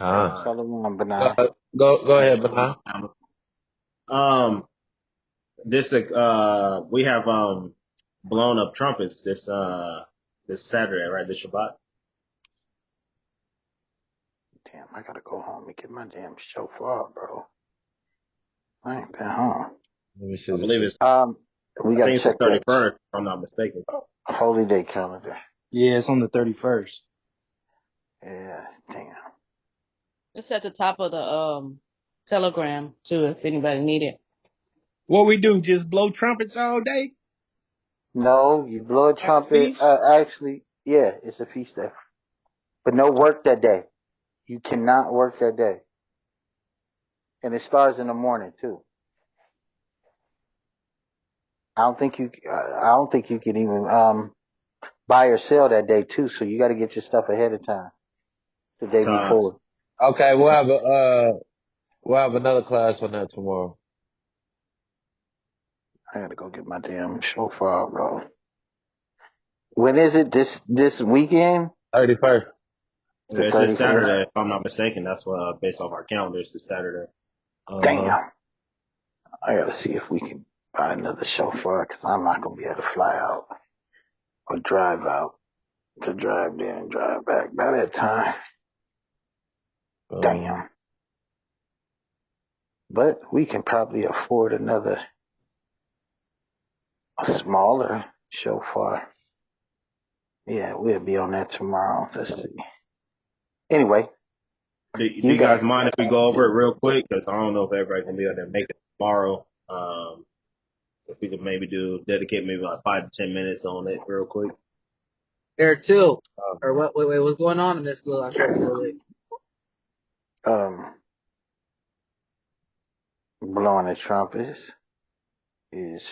Con. Shalom, Go, Benai. go ahead, Bana. Um, we have blown up trumpets this Saturday, right? This Shabbat. Damn, I gotta go home and get my damn shofar, bro. I ain't been home. Let me see I this believe shit. it's We I gotta think it's the check that 31st, if I'm not mistaken. holy day calendar. Yeah, it's on the 31st. Yeah, damn. It's at the top of the Telegram too, if anybody need it. What we do? Just blow trumpets all day? No, you blow a Like a trumpet. feast? Actually, yeah, it's a feast day, but no work that day. You cannot work that day, and it starts in the morning too. I don't think you can even buy or sell that day too. So you got to get your stuff ahead of time, the day Uh, before. Okay, we'll have another class on that tomorrow. I gotta go get my damn shofar, bro. When is it? This weekend? 31st. The it's this 31st? Saturday, if I'm not mistaken. That's what based off our calendar, it's this Saturday. Uh-huh. Damn. I gotta see if we can buy another chauffeur because I'm not gonna be able to fly out or drive out to drive there and drive back by that time. Damn. But we can probably afford another a smaller chauffeur. Yeah, we'll be on that tomorrow. Let's see. Anyway, Do you you got guys mind if we go over it real quick? Because I don't know if everybody can be able to make it tomorrow. If we could maybe dedicate maybe like 5 to 10 minutes on it real quick. There too. Or what? Wait, what's going on in this little? I'm sorry, real late. blowing the trumpets is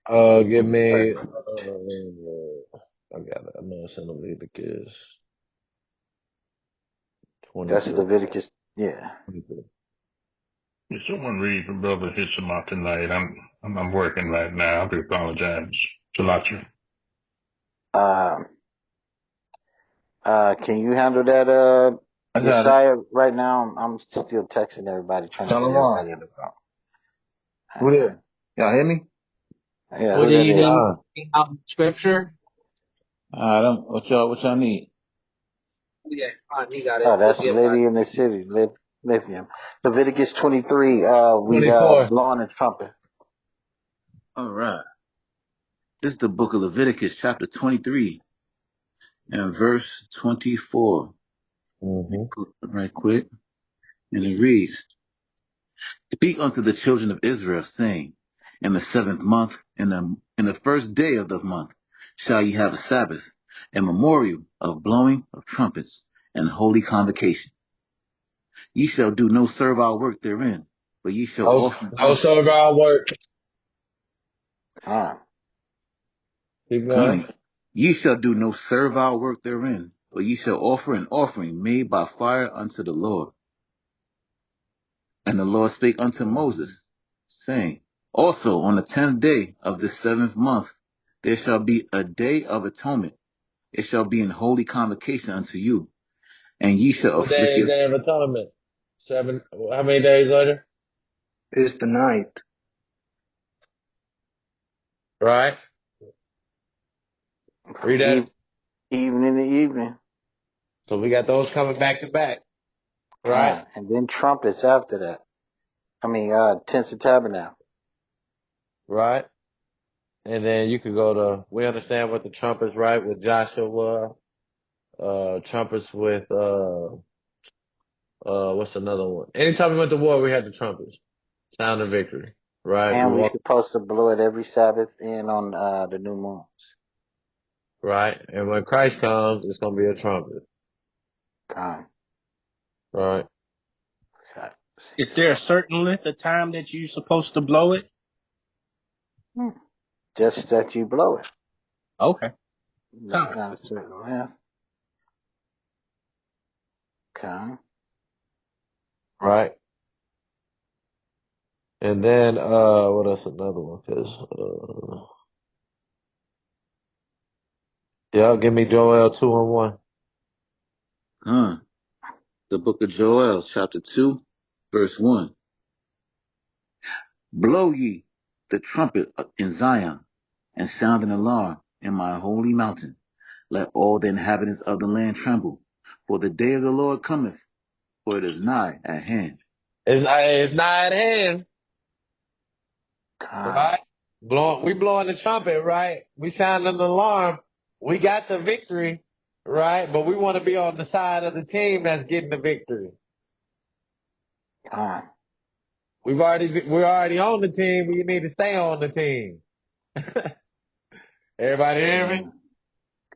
Give me, I got it. I know it's in Leviticus that's 23. Leviticus. Yeah. 23. Can someone read for Brother Hishama tonight? I'm working right now. I do apologize. Salakia. Can you handle that, I got it. Yeshaya? Right now, I'm still texting everybody, trying to get Shalom. everybody in the phone. Who there? Y'all hear me? Yeah, What who do that you is? need out in scripture? I don't. What y'all need? Yeah, fine, you got it. Oh, We'll that's get by. Lady in the City, Lithium. Leviticus 23, we 24. blowing a trumpet. All right. This is the book of Leviticus, chapter 23, and verse 24. Right quick. And it reads, Speak unto the children of Israel, saying, In the 7th month, in the first day of the month, shall ye have a Sabbath, a memorial of blowing of trumpets, and holy convocation. Ye shall do no servile work therein, but ye shall No offer. serve our work. Huh. Keep going. Kind. Ye shall do no servile work therein, but ye shall offer an offering made by fire unto the Lord. And the Lord spake unto Moses, saying, Also on the 10th day of the 7th month there shall be a day of atonement. It shall be an holy convocation unto you, and ye shall What afflict day is your. Day of Atonement? 7, how many days later? It's the 9th. Right? From Read that. evening to evening. So we got those coming back to back. Right? And then trumpets after that. I mean, tents of tabernacle. Right? And then you could go to, we understand what the trumpets, right? With Joshua, trumpets with, what's another one? Anytime we went to war, we had the trumpets. Sound of victory. Right? We And we walk, supposed to blow it every Sabbath and on the new moons. right? And when Christ comes, it's going to be a trumpet. Con. Right? Is there a certain length of time that you're supposed to blow it? Just that you blow it. Okay. Not a certain length. Con. Right? And then, what else? Another one? Cause, yeah, give me Joel 2 and 1. The book of Joel, chapter 2, verse 1. Blow ye the trumpet in Zion, and sound an alarm in my holy mountain. Let all the inhabitants of the land tremble, for the day of the Lord cometh, for it is nigh at hand. It's not at hand, Con, right? We blowing the trumpet, right? We sounding an alarm. We got the victory, right? But we want to be on the side of the team that's getting the victory. con. We're already on the team. We need to stay on the team. Everybody hear me?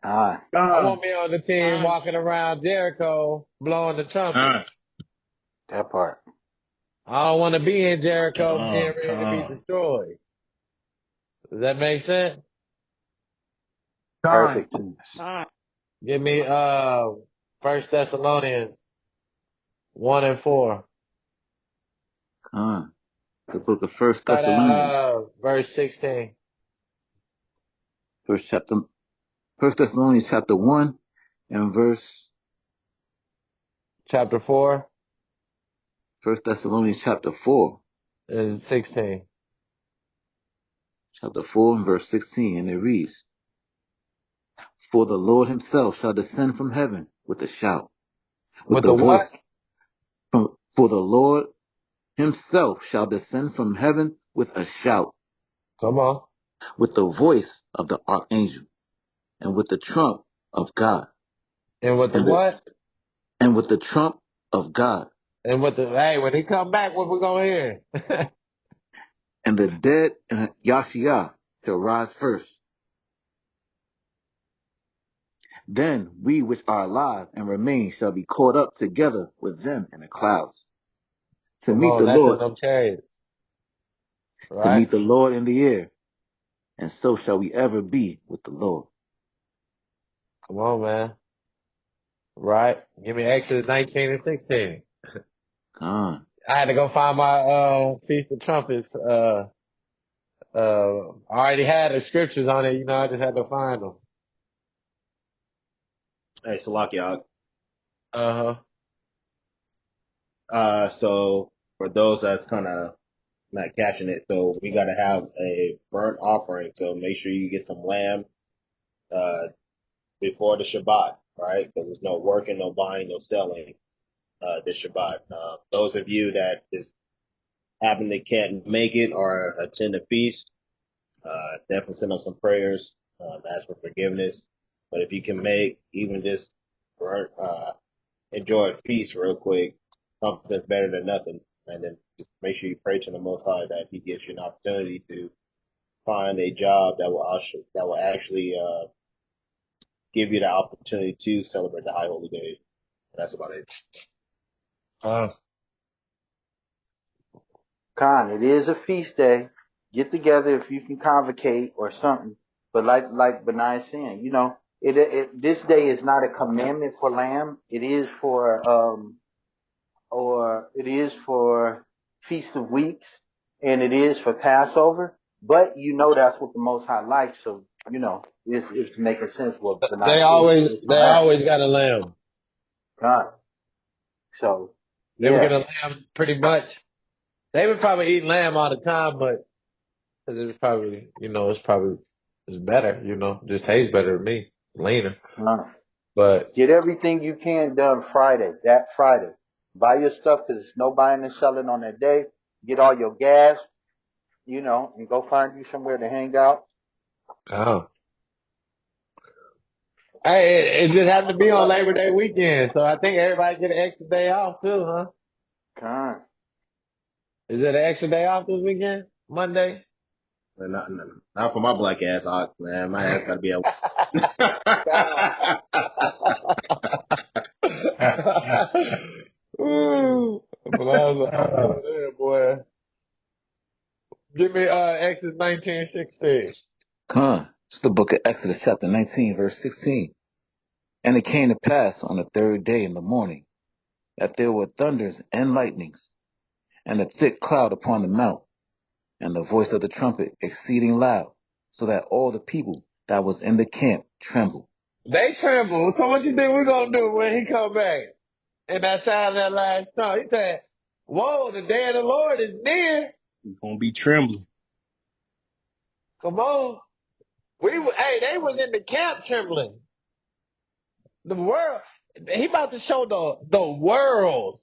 Con. I want to be on the team walking around Jericho blowing the trumpet. That part. I don't want to be in Jericho getting ready to be Con. destroyed. Does that make sense? Perfect. All right. Give me 1 Thessalonians 1 and 4. Con. The book of First Start Thessalonians, at verse 16. First Thessalonians chapter 1 and verse, Chapter 4 First Thessalonians chapter 4, and 16. chapter 4 and verse 16, and it reads, For the Lord himself shall descend from heaven with a shout, with With the the what? voice for the Lord himself shall descend from heaven with a shout, Come on. with the voice of the archangel, and with the trump of God, And with the and the what? and with the trump of God, And with the, hey, when he come back, what we gonna hear? and the dead in Yahshua shall rise first. Then we which are alive and remain shall be caught up together with them in the clouds to Come meet on, the that's in Lord, them chariots, to right? meet the Lord in the air, and so shall we ever be with the Lord. Come on, man. Right? Give me Exodus 19 and 16. Con, I had to go find my, Feast of Trumpets, I already had the scriptures on it, I just had to find them. Hey, Salakia. Uh-huh. So for those that's kind of not catching it, so we got to have a burnt offering. So make sure you get some lamb, before the Shabbat, right? Because there's no working, no buying, no selling, this Shabbat. Those of you that just happen to can't make it or attend the feast, definitely send up some prayers, ask for forgiveness. But if you can make even this burnt, enjoy a feast real quick, something's better than nothing. And then just make sure you pray to the Most High that He gives you an opportunity to find a job that will actually give you the opportunity to celebrate the high holy days. That's about it. Uh, Con, it is a feast day. Get together if you can convocate or something. But like Benai is saying, this day is not a commandment for lamb. It is for or it is for Feast of Weeks, and it is for Passover. But that's what the Most High likes. So it's making sense what they Benai said. always, It's they lamb. always got a lamb. Con. So They would get yeah, a lamb pretty much. They would probably eat lamb all the time, but 'cause it's probably, it's better, just tastes better to me, leaner. con. But, Get everything you can done that Friday. Buy your stuff because there's no buying and selling on that day. Get all your gas, and go find you somewhere to hang out. oh. Hey, it just happened to be on Labor Day weekend, so I think everybody get an extra day off too, huh? Con. Is it an extra day off this weekend? Monday? And not for my black ass, man. My ass got to be at. Ooh, but I was awesome there, boy. Give me Exodus 19:16. Con. It's the book of Exodus chapter 19, verse 16. And it came to pass on the third day in the morning that there were thunders and lightnings, and a thick cloud upon the mount, and the voice of the trumpet exceeding loud, so that all the people that was in the camp trembled. They tremble. So what you think we're gonna do when he come back? in that sound of that last trump. He said, whoa, the day of the Lord is near. We're gonna be trembling. Come on. Hey, they was in the camp trembling. The world, he about to show the world.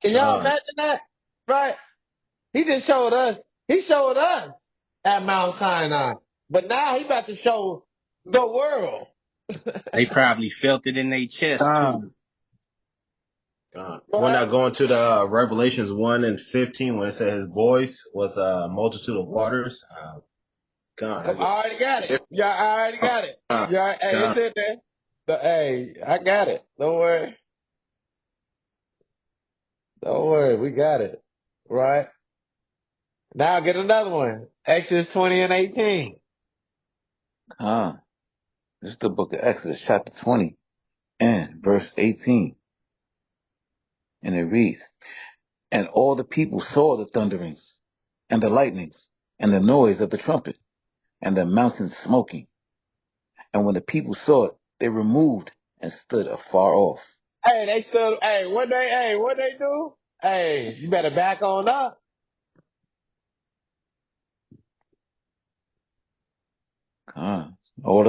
Can y'all God, imagine that? Right? He just showed us. He showed us at Mount Sinai. But now he about to show the world. They probably felt it in their chest too. Con, God. We're Right? not going to the Revelations 1:15 when it said his voice was a multitude of waters. God, I Come, I just, already got it. Yeah, I already got it. Yeah, hey, it's God, in there. Hey, I got it. Don't worry. Don't worry. We got it. Right? Now get another one. Exodus 20 and 18. con. This is the book of Exodus, chapter 20, and verse 18. And it reads, And all the people saw the thunderings, and the lightnings, and the noise of the trumpet, and the mountain smoking. And when the people saw it, they removed and stood afar off. Hey, they still, what they do? Hey, you better back on up. Con. All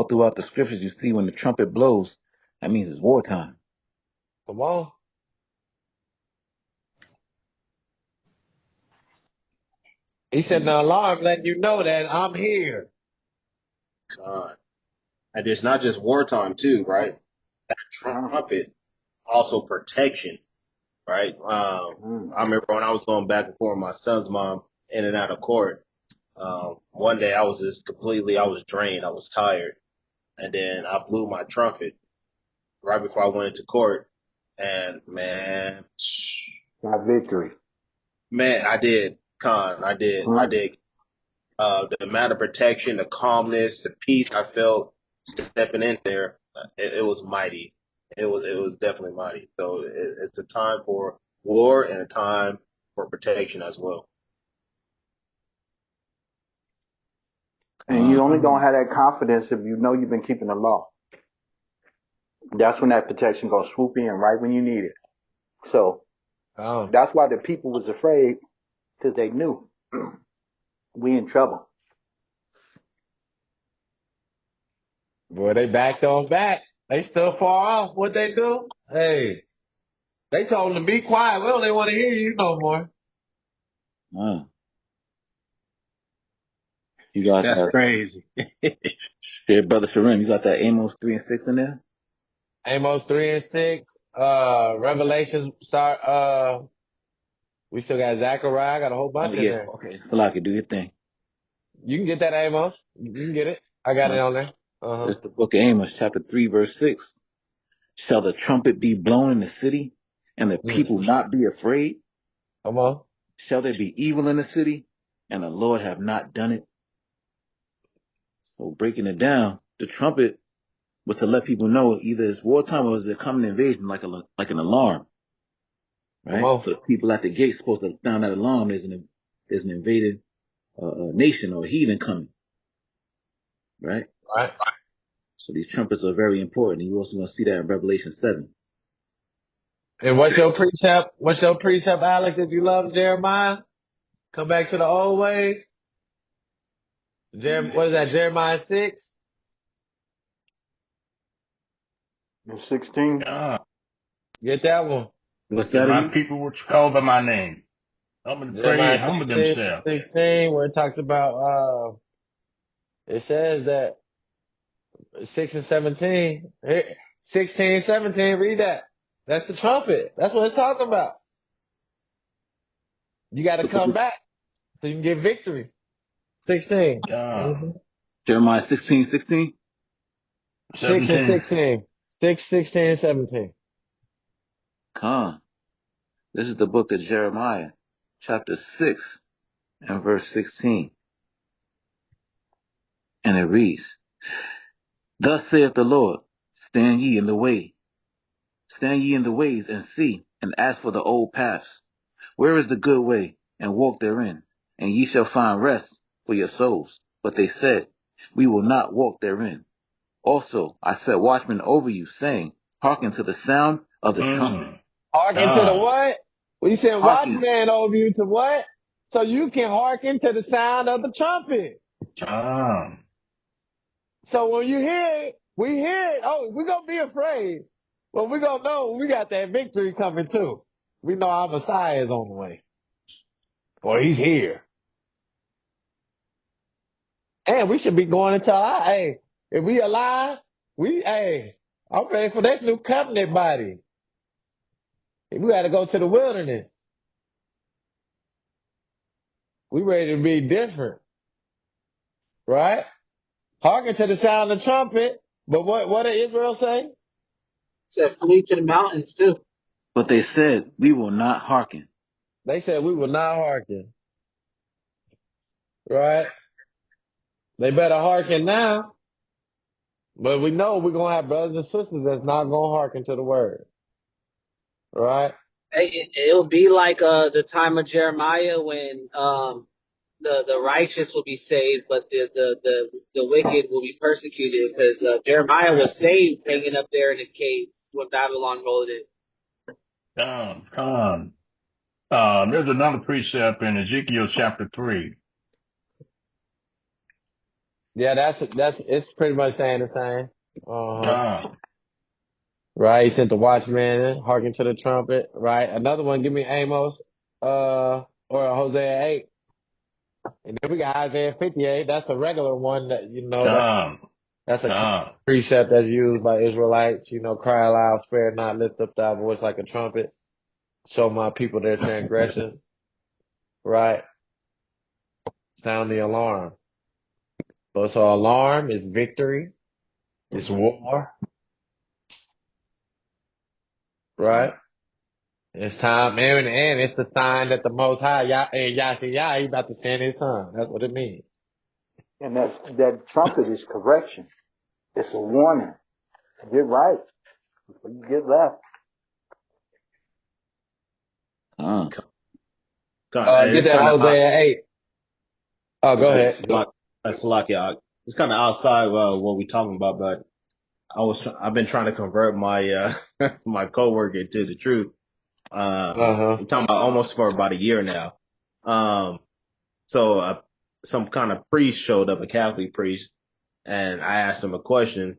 throughout the scriptures, you see when the trumpet blows, that means it's wartime. Come on. He said the alarm letting you know that I'm here. God. And it's not just wartime too, right? That Con. trumpet, also protection, right? I remember when I was going back and forth with my son's mom in and out of court. One day I was just completely, I was drained. I was tired. And then I blew my trumpet right before I went into court. And Got victory. man, I did, Con, I Con. did. The amount of protection, the calmness, the peace I felt stepping in there, it was mighty. It was definitely mighty. So it's a time for war and a time for protection as well. And you only gonna have that confidence if you know you've been keeping the law. That's when that protection gonna swoop in right when you need it. So Oh, that's why the people was afraid because they knew we in trouble. boy, they backed on back. They still far off. What they do? Hey, they told them to be quiet. We don't even want to hear you no more. Uh, you got That's that, crazy. yeah, Brother Sharon, you got that Amos 3 and 6 in there? Amos 3 and 6. Revelations start. We still got Zechariah. Got a whole Oh, bunch in yeah. there. Okay. Falaki, do your thing. You can get that Amos. You can get it. I got Uh, it on there. Uh huh. it's the book of Amos, chapter 3, verse 6. Shall the trumpet be blown in the city, and the people not be afraid? Come on. Shall there be evil in the city, and the Lord have not done it? So breaking it down, the trumpet was to let people know either it's wartime or it's a coming invasion, like an alarm, Come right? on. So the people at the gate supposed to sound that alarm. There's an invaded nation or heathen coming, right? All right. So these trumpets are very important. And you also going to see that in Revelation 7. And what's your precept? What's your precept, Alex? If you love Jeremiah, come back to the old ways. What is that? Jeremiah 6? 16. God. Get that one. What's If that my again? people which call by my name, humble to pray Jeremiah and humble 16, themselves. 16, where it talks about, it says that 6 and 17, 16, 17, read that. That's the trumpet. That's what it's talking about. You got to come back so you can get victory. 16. God. Mm-hmm. Jeremiah 16:16. 6 and 17. 16. 6, 16, and 17. Come. This is the book of Jeremiah, chapter 6 and verse 16. And it reads, Thus saith the Lord, stand ye in the way, stand ye in the ways and see, and ask for the old paths. Where is the good way? And walk therein, and ye shall find rest for your souls. But they said, we will not walk therein. Also, I set watchmen over you, saying, hearken to the sound of the trumpet. Hearken to the what? Well, you said Hearken. watchman over you to what? So you can hearken to the sound of the trumpet. So when you hear it, we hear it. Oh, we're going to be afraid. But we're going to know we got that victory coming too. We know our Messiah is on the way. Or he's here. And we should be going into our, hey, if we alive, I'm ready for this new covenant body. We got to go to the wilderness. We ready to be different. Right? Hearken to the sound of the trumpet. But what did Israel say? Said flee to the mountains too. But they said, we will not hearken. They said we will not hearken. Right? They better hearken now. But we know we're going to have brothers and sisters that's not going to hearken to the word. Right? It'll be like the time of Jeremiah when the righteous will be saved, but the wicked will be persecuted, because Jeremiah was saved hanging up there in a cave when Babylon rolled in. There's another precept in Ezekiel chapter 3. Yeah, it's pretty much saying the same. Right? He sent the watchman in, hearken to the trumpet. Right? Another one, give me Amos, or Hosea 8. And then we got Isaiah 58. That's a regular one that, that's a precept that's used by Israelites. Cry aloud, spare not, lift up thy voice like a trumpet. Show my people their transgression. Right? Sound the alarm. So alarm is victory. It's war. Right? It's time, and it's the sign that the Most High, Yah, he about to send his son. That's what it means. And that trumpet is correction. It's a warning. Get right before you get left. Get that Hosea 8. Oh, go ahead. Salakia. It's kind of outside what we're talking about, but I've been trying to convert my my coworker to the truth. We're talking about almost for about a year now. So some kind of priest showed up, a Catholic priest, and I asked him a question,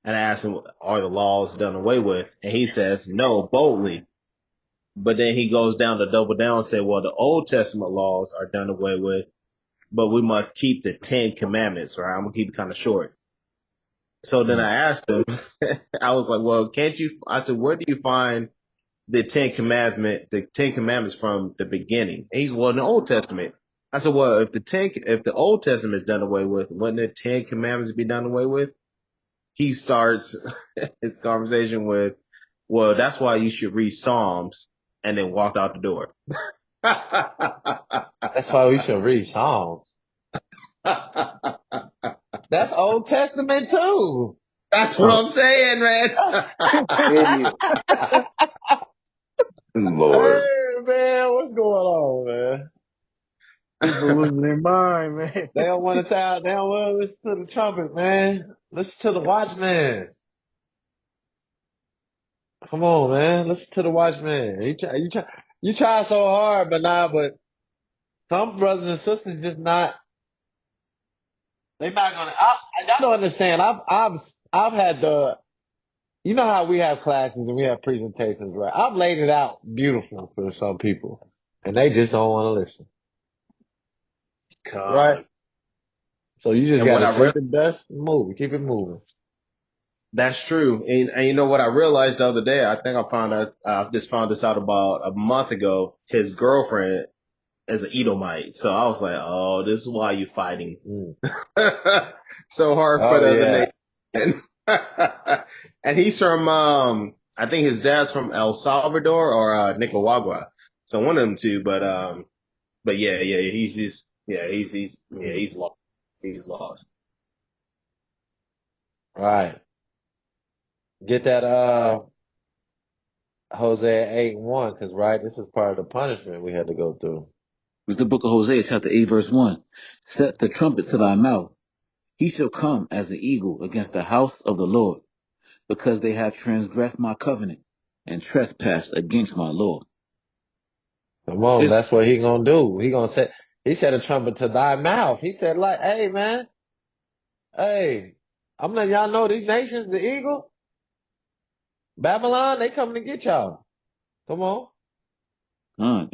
and I asked him, "Are the laws done away with?" And he says, "No," boldly. But then he goes down to double down and say, "Well, the Old Testament laws are done away with, but we must keep the 10 Commandments." Right? I'm gonna keep it kind of short. So then I asked him, I was like, "Well, can't you?" I said, "Where do you find the 10 Commandments from the beginning?" And he's, "Well, in the Old Testament." I said, "Well, if the Old Testament is done away with, wouldn't the 10 Commandments be done away with?" He starts his conversation with, "Well, that's why you should read Psalms," and then walked out the door. That's why we should read Psalms. That's Old Testament too. That's what I'm saying, man. Idiot. Lord. Hey, man, what's going on, man? People losing their mind, man. They don't want to listen to the trumpet, man. Listen to the watchman. Come on, man. Listen to the watchman. You try so hard, but some brothers and sisters just not, they're not gonna, I don't understand. I've had you know how we have classes and we have presentations, right? I've laid it out beautiful for some people and they just don't want to listen. Right? So you just gotta shake the dust and move. Keep it moving. That's true. And you know what I realized the other day? I think I just found this out about a month ago. His girlfriend is an Edomite. So I was like, oh, this is why you're fighting so hard for the other nation. And he's from, I think his dad's from El Salvador or Nicaragua. So one of them two, but yeah, he's lost. He's lost. Right. Get that, Hosea 8:1, cause right, this is part of the punishment we had to go through. It's the book of Hosea, chapter 8, verse 1. Set the trumpet to thy mouth. He shall come as the eagle against the house of the Lord, because they have transgressed my covenant and trespassed against my law. Come on, Is that's what he gonna do. He said a trumpet to thy mouth. He said like, hey man, hey, I'm letting y'all know these nations, the eagle, Babylon, they coming to get y'all. Come on.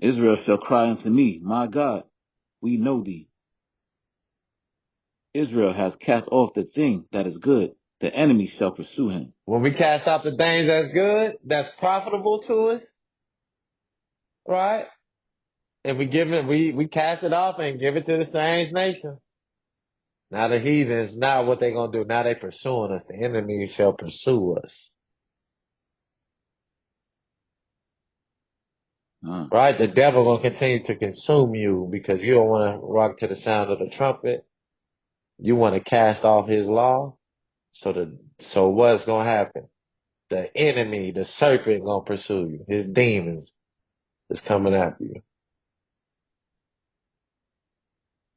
Israel shall cry unto me, my God, we know thee. Israel has cast off the thing that is good. The enemy shall pursue him. When we cast out the things that's good, that's profitable to us, right? And we cast it off and give it to the strange nation. Now the heathens, now what they gonna do? Now they pursuing us. The enemy shall pursue us. Right? The devil gonna continue to consume you because you don't want to rock to the sound of the trumpet. You want to cast off his law. So what's gonna happen? The enemy, the serpent gonna pursue you. His demons is coming after you.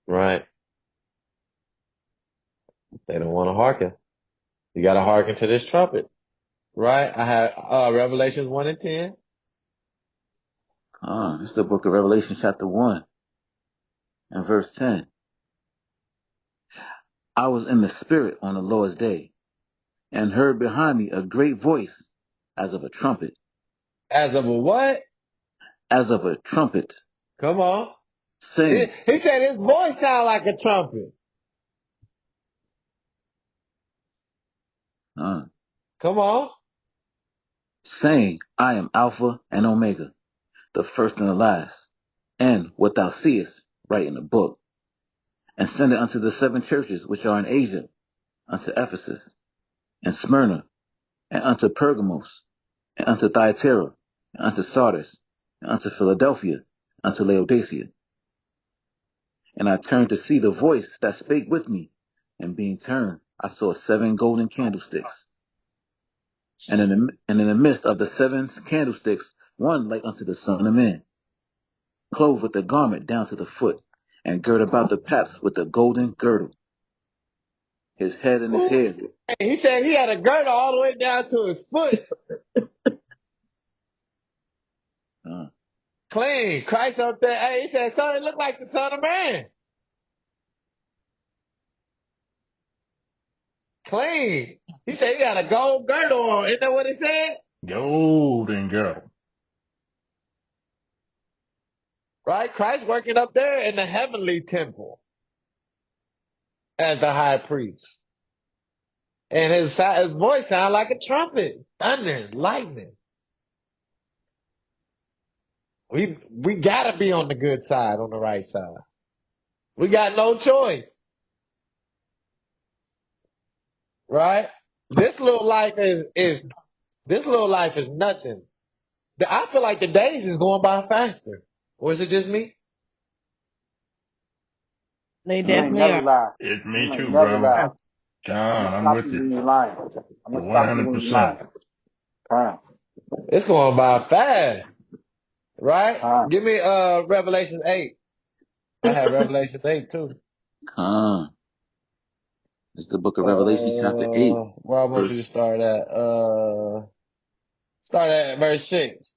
Right? They don't want to hearken. You gotta hearken to this trumpet. Right? I have, Revelations 1 and 10. This is the book of Revelation chapter 1 and verse 10. I was in the spirit on the Lord's day and heard behind me a great voice as of a trumpet, As of a what? as of a trumpet, Come on. saying, He said his voice sound like a trumpet. uh, Come on. saying, I am Alpha and Omega, the first and the last. And what thou seest, write in the book, and send it unto the seven churches which are in Asia, unto Ephesus, and Smyrna, and unto Pergamos, and unto Thyatira, and unto Sardis, and unto Philadelphia, and unto Laodicea. And I turned to see the voice that spake with me, and being turned, I saw seven golden candlesticks. And in the midst of the seven candlesticks, one like unto the Son of Man, clothed with a garment down to the foot, and girt about the paps with a golden girdle. His head and his Ooh. hair. He said he had a girdle all the way down to his foot. Clean. Christ up there. Hey, he said, son, it looked like the Son of Man. Clean. He said he got a gold girdle on. Isn't that what he said? Golden girl. Right? Christ working up there in the heavenly temple as the high priest. And his voice sounded like a trumpet, thunder, lightning. We gotta be on the good side, on the right side. We got no choice. Right? This little life is nothing. I feel like the days is going by faster. Or is it just me? They You ain't definitely never are. lie. It's me You ain't too, never brother. lie. I'm John, gonna I'm stop with you you. when you're lying. I'm gonna stop you when you're 100%. lying. Time. It's going by fast. Right? Time. Give me Revelation 8. I have Revelation 8 too. It's the book of Revelation chapter 8, Where I want verse you to start at. Start at verse 6.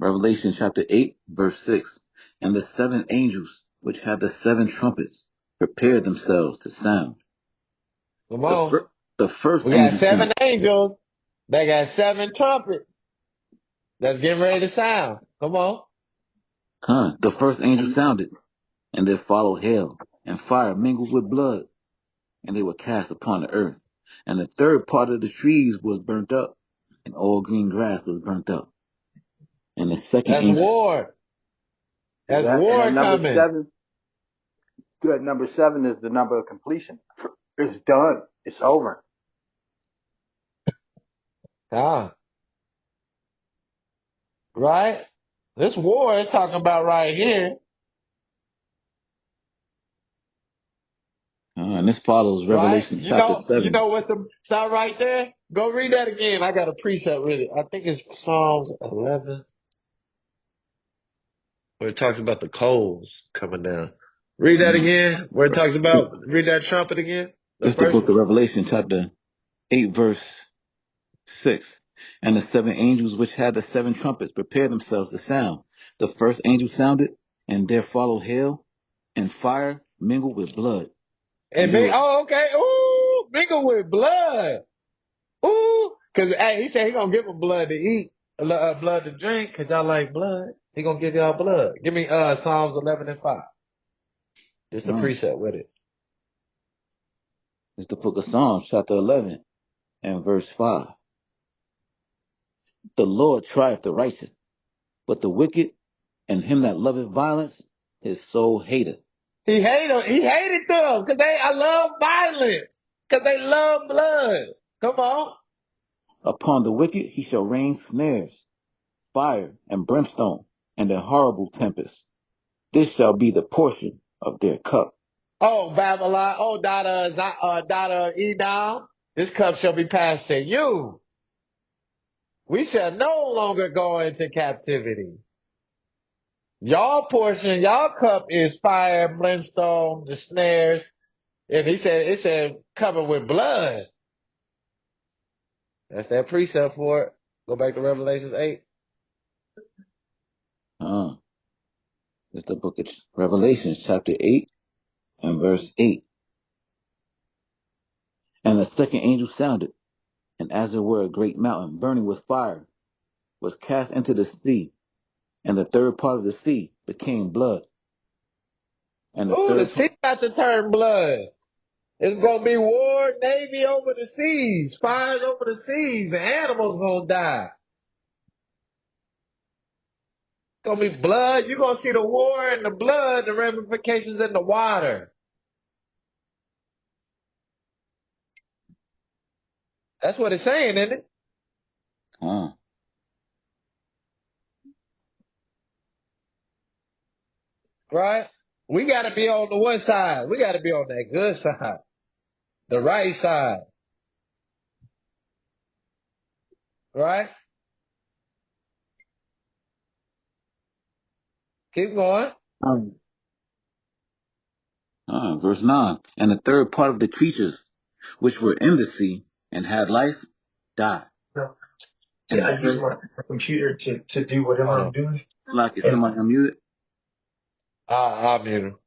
Revelation chapter 8, verse 6. And the seven angels which had the seven trumpets prepared themselves to sound. Come The, on. the first We got angel 7 sounded. angels. They got 7 trumpets. That's getting ready to sound. Come on. The first angel sounded, and there followed hail and fire mingled with blood, and they were cast upon the earth. And the third part of the trees was burnt up, and all green grass was burnt up. And the second That's angel, war. And That's that war number coming. 7, that number 7 is the number of completion. It's done. It's over. Ah, right? This war is talking about right here. and this follows Right? Revelation chapter You 7. know what's the sound right there? Go read that again. I got a precept with it. I think it's Psalms 11, where it talks about the coals coming down. Read that again. Where it talks about, read that trumpet again. The This is the first book one. of Revelation, chapter 8, verse 6. And the seven angels which had the seven trumpets prepared themselves to sound. The first angel sounded, and there followed hail and fire mingled with blood. And And they me, were oh, okay. Ooh, mingle with blood. Ooh, cause hey, he said he gonna give them blood to eat, blood to drink, cause y'all like blood. He gonna give y'all blood. Give me, Psalms 11 and 5. Just a uh, precept with it. it's the book of Psalms, chapter 11, and verse 5. The Lord trieth the righteous, but the wicked and him that loveth violence, his soul hateth. He hated them, cause I love violence, cause they love blood. Come on. Upon the wicked he shall rain snares, fire and brimstone, and a horrible tempest. This shall be the portion of their cup. Oh, Babylon. Oh, daughter Edom. This cup shall be passed to you. We shall no longer go into captivity. Y'all portion, y'all cup is fire, brimstone, the snares. And it said covered with blood. That's that precept for it. Go back to Revelation 8. It's the book of Revelation, chapter 8, and verse 8. And the second angel sounded, and as it were a great mountain burning with fire was cast into the sea, and the third part of the sea became blood. And the Ooh, the third sea got to turn blood. It's gonna be war, navy over the seas, fires over the seas. The animals gonna die. It's gonna be blood. You're gonna see the war and the blood, the ramifications in the water. That's what it's saying, isn't it? Right? We gotta be on the what side? We gotta be on that good side. The right side. Right? Keep going. verse 9. And the third part of the creatures which were in the sea and had life died. No. See, And the I use third, my computer to do whatever I'm doing. like is And somebody unmuted? I'll mute him.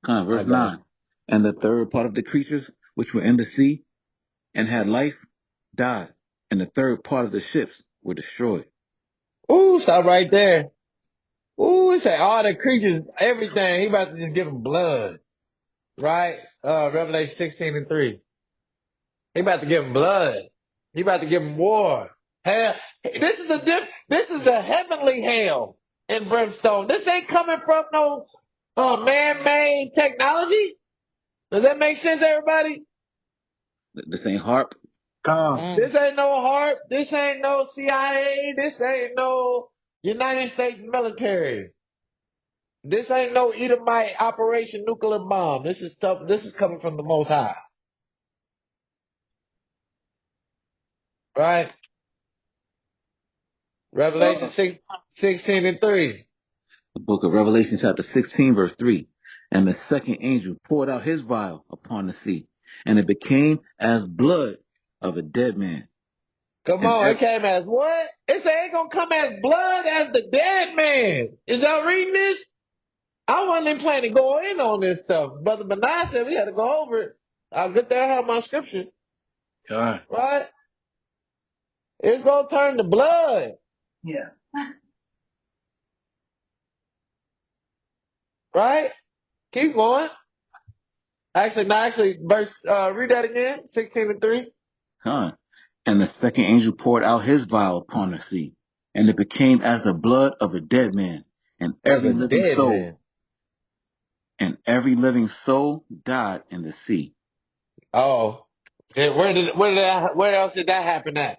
I Verse got 9. And the third part of the creatures which were in the sea and had life died. And the third part of the ships were destroyed. you. Ooh, stop right there. Ooh, it say all the creatures, everything. He about to just give them blood. Right? Revelation 16 and 3. He about to give them blood. He about to give them war. Hell, this is a heavenly hell and brimstone. This ain't coming from no man-made technology. Does that make sense, everybody? This ain't harp. This ain't no HARP. This ain't no CIA. This ain't no United States military. This ain't no Edomite Operation Nuclear Bomb. This is stuff. This is coming from the Most High. Right? Revelation 16 and 3. The book of Revelation, chapter 16, verse 3. And the second angel poured out his vial upon the sea, and it became as blood of a dead man. Come And on, it came as what? It said it gonna come as blood as the dead man. Is y'all reading this? I wasn't even planning to go in on this stuff. Brother Benai said we had to go over it. I'll get there, I have my scripture. God. Right? It's gonna turn to blood. yeah. Right? Keep going. Actually, verse, read that again. 16 and 3. and the second angel poured out his vial upon the sea, and it became as the blood of a dead man, and As a dead man. every living soul died in the sea. Oh. Then where else did that happen at?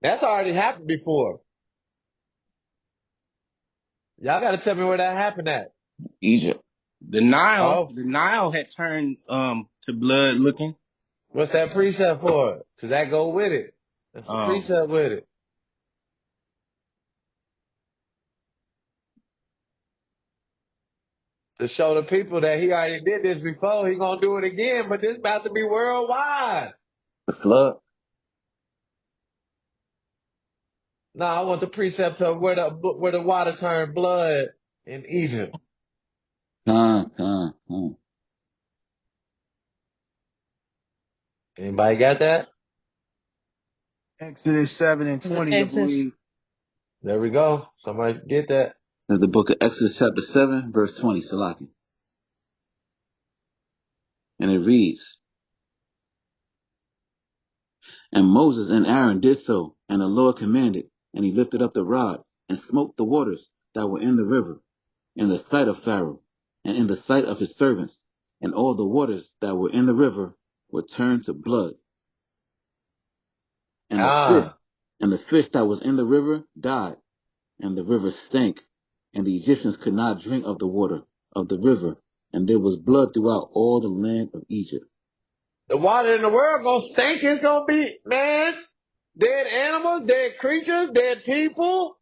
That's already happened before. Y'all gotta tell me where that happened at. Egypt. The Oh, Nile had turned to blood looking. what's that precept for? Cause that go with it. That's a precept with it. to show the people that he already did this before. He gonna do it again, but this about to be worldwide. The flood. No, I want the precept of where the water turned blood in Egypt. Anybody got that? Exodus 7 and 20, I believe. There we go. Somebody get that. That's the book of Exodus chapter 7, verse 20, Salaki. And it reads, And Moses and Aaron did so, and the Lord commanded, and he lifted up the rod, and smote the waters that were in the river, in the sight of Pharaoh, and in the sight of his servants, and all the waters that were in the river were turned to blood. And the fish that was in the river died, and the river stank, and the Egyptians could not drink of the water of the river, and there was blood throughout all the land of Egypt. The water in the world gonna stink. It's gonna be, man, dead animals, dead creatures, dead people.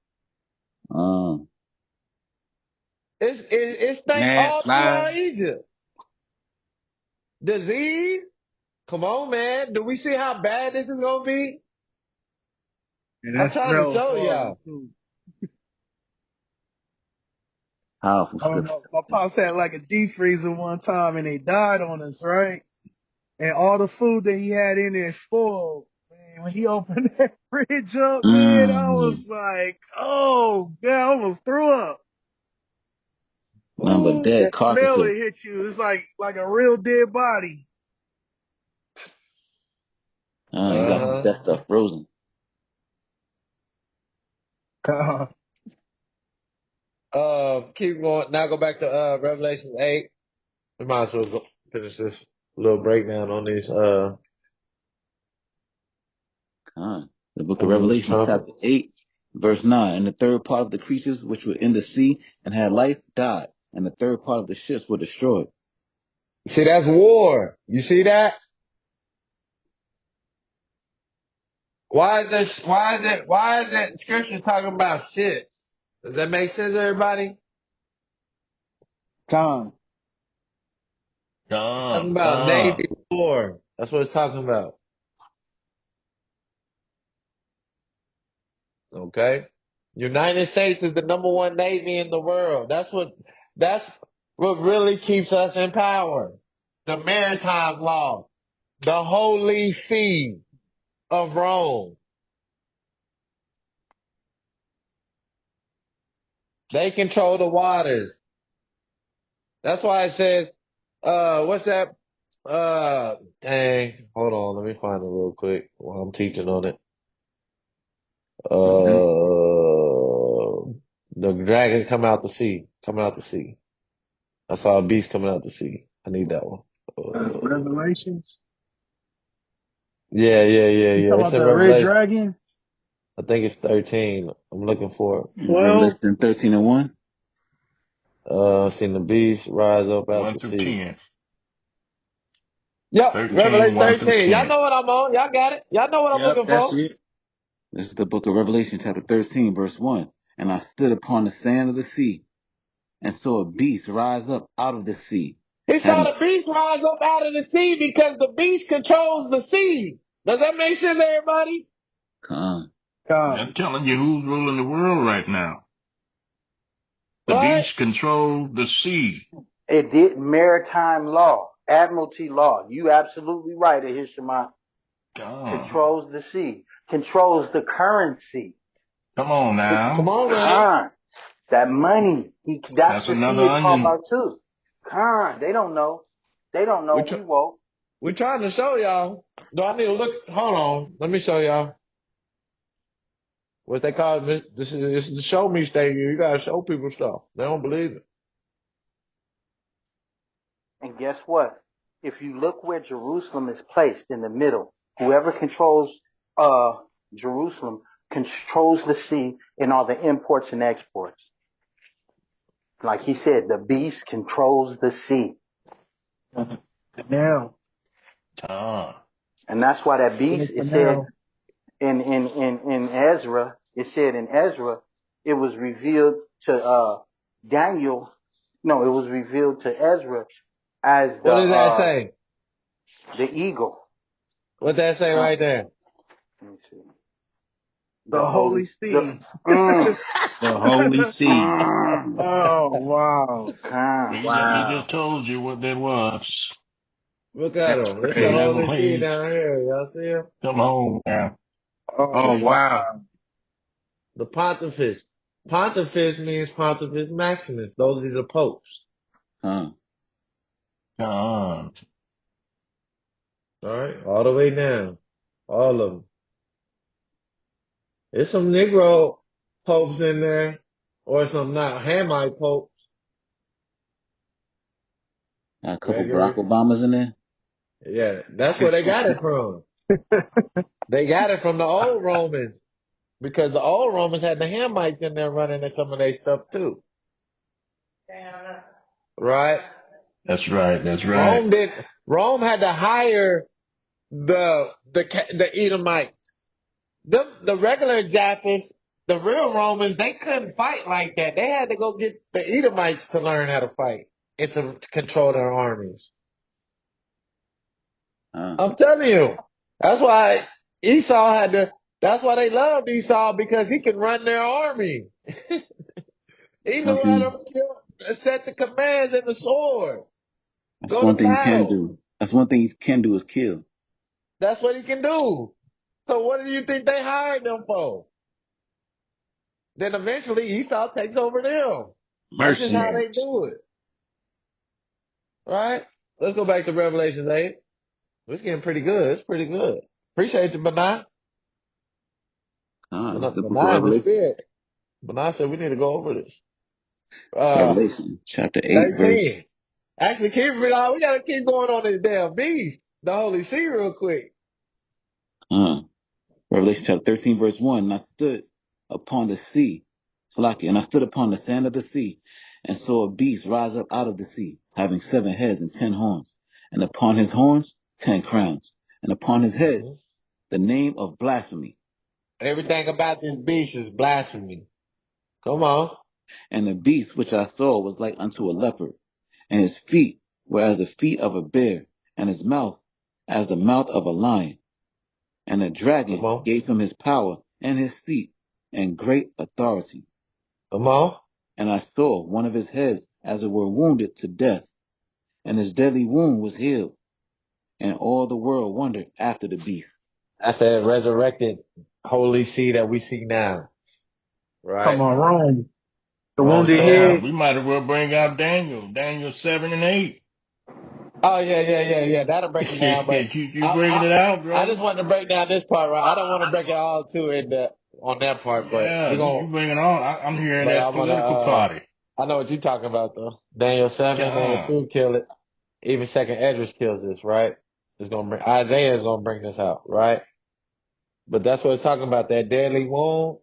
It stank all throughout Egypt. Disease. Come on, man. Do we see how bad this is gonna be? And I'm that trying to smells show horrible, y'all. too. Powerful I don't scripture. know. My pops had like a deep freezer one time and they died on us, right? And all the food that he had in there spoiled. Man, when he opened that fridge up, man, I was like, oh, God, I almost threw up. None but Ooh, dead that smell carcasses. that hit you, it's like a real dead body. You got that stuff frozen. Keep going. Now go back to Revelation 8. We might as well go finish this little breakdown on these The book of on these Revelation, trumpets. chapter 8, verse 9. And the third part of the creatures which were in the sea and had life died, and the third part of the ships were destroyed. See, that's war. You see that? Why is that scripture talking about ships? Does that make sense, everybody? Time. It's talking about Navy war. That's what it's talking about. Okay? United States is the #1 Navy in the world. That's what really keeps us in power. The maritime law. The Holy See of Rome. They control the waters. That's why it says, what's that? Dang. Hold on. Let me find it real quick while I'm teaching on it. The dragon come out the sea. Come out the sea. I saw a beast coming out the sea. I need that one. Revelations. Yeah. You talking It's about in the red Revelation. dragon? I think it's 13. I'm looking for it. 12? Revelation 13 and 1. Seen the beast rise up out 1 the through sea. 10. Yep, 13, Revelation 1 through 13. Y'all 10. know what I'm on. Y'all got it. Y'all know what I'm Yep, looking that's for. it. This is the book of Revelation, chapter 13, verse 1. And I stood upon the sand of the sea, and saw a beast rise up out of the sea. He saw the beast rise up out of the sea because the beast controls the sea. Does that make sense, everybody? I'm telling you who's ruling the world right now. The Right? beast control the sea. It did maritime law, admiralty law. You absolutely right, Ahishaman. Controls the sea, controls the currency. Come on Come now. on, man. That money. That's the another sea it's talking onion. about too. They don't know. They don't know. We woke. We're trying to show y'all. Do I need to look? Hold on. Let me show y'all. What they call it? This is the show me stage. You gotta show people stuff. They don't believe it. And guess what? If you look where Jerusalem is placed in the middle, whoever controls Jerusalem controls the sea and all the imports and exports. Like he said, the beast controls the sea. Now. And that's why that beast, it said in Ezra, it was revealed to Daniel No, it was revealed to Ezra as What does that say? the eagle. What that say right there? Let me see. The The holy, Holy See. The Holy See. Oh, wow. He Wow. just told you what that was. Look at That's him. It's the In crazy. Holy See Revelation, down here. Y'all see him? come home now. Oh, Oh, wow. wow. The Pontifex. Pontifex means Pontifex Maximus. Those are the popes. Con. Come All right, all the way down, all of them. There's some Negro popes in there, or some not Hamite popes. Got a couple Barack Gregory. Obamas in there. Yeah, that's where they got it from. They got it from the old Romans because the old Romans had the Hamites in there running some of their stuff too. Right? That's right. That's right. Rome did. Rome had to hire the Edomites. The regular Japhets, the real Romans, they couldn't fight like that. They had to go get the Edomites to learn how to fight and to control their armies. I'm telling you. That's why Esau had to, that's why they loved Esau because he could run their army. He knew how Something. to set the commands and the sword. That's Go to one thing you can battle. do. That's one thing you can do is kill. That's what he can do. So what do you think they hired them for? Then eventually Esau takes over them. That's just how they Mercenaries. do it. Right? Let's go back to Revelation 8. It's getting pretty good. It's pretty good. Appreciate you, Benai. Con. It's the book of Benai in the Revelation. spirit. Benai said we need to go over this. Uh, Revelation chapter 8 verse. 13. Actually, we gotta keep going on this damn beast, the Holy See real quick. Revelation chapter 13 verse 1. And I stood upon the sea. Salaki. And I stood upon the sand of the sea and saw a beast rise up out of the sea, having 7 heads and 10 horns. And upon his horns 10 crowns. And upon his head Mhm. the name of blasphemy. Everything about this beast is blasphemy. Come on. And the beast which I saw was like unto a leopard, and his feet were as the feet of a bear, and his mouth as the mouth of a lion. And the Come dragon on. gave him his power and his seat and great authority. Come on. And I saw one of his heads as it were wounded to death, and his deadly wound was healed. And all the world wondered after the beast. That's that resurrected Holy See that we see now. Come Right? on, Rome. The Rome wounded 7. head. We might as well bring out Daniel 7 and 8. Oh yeah. That'll break it down, but You bringing it out, I just brother? wanted to break down this part, right? I don't want to break it all too on that part, but Yeah, we're you going, bring it on. I'm hearing but I that want to, political party. I know what you're talking about though. Daniel 7, Daniel God, 2 kill it. Even second Esdras kills this, right? Isaiah is going to bring this out, right? But that's what it's talking about. That deadly wound,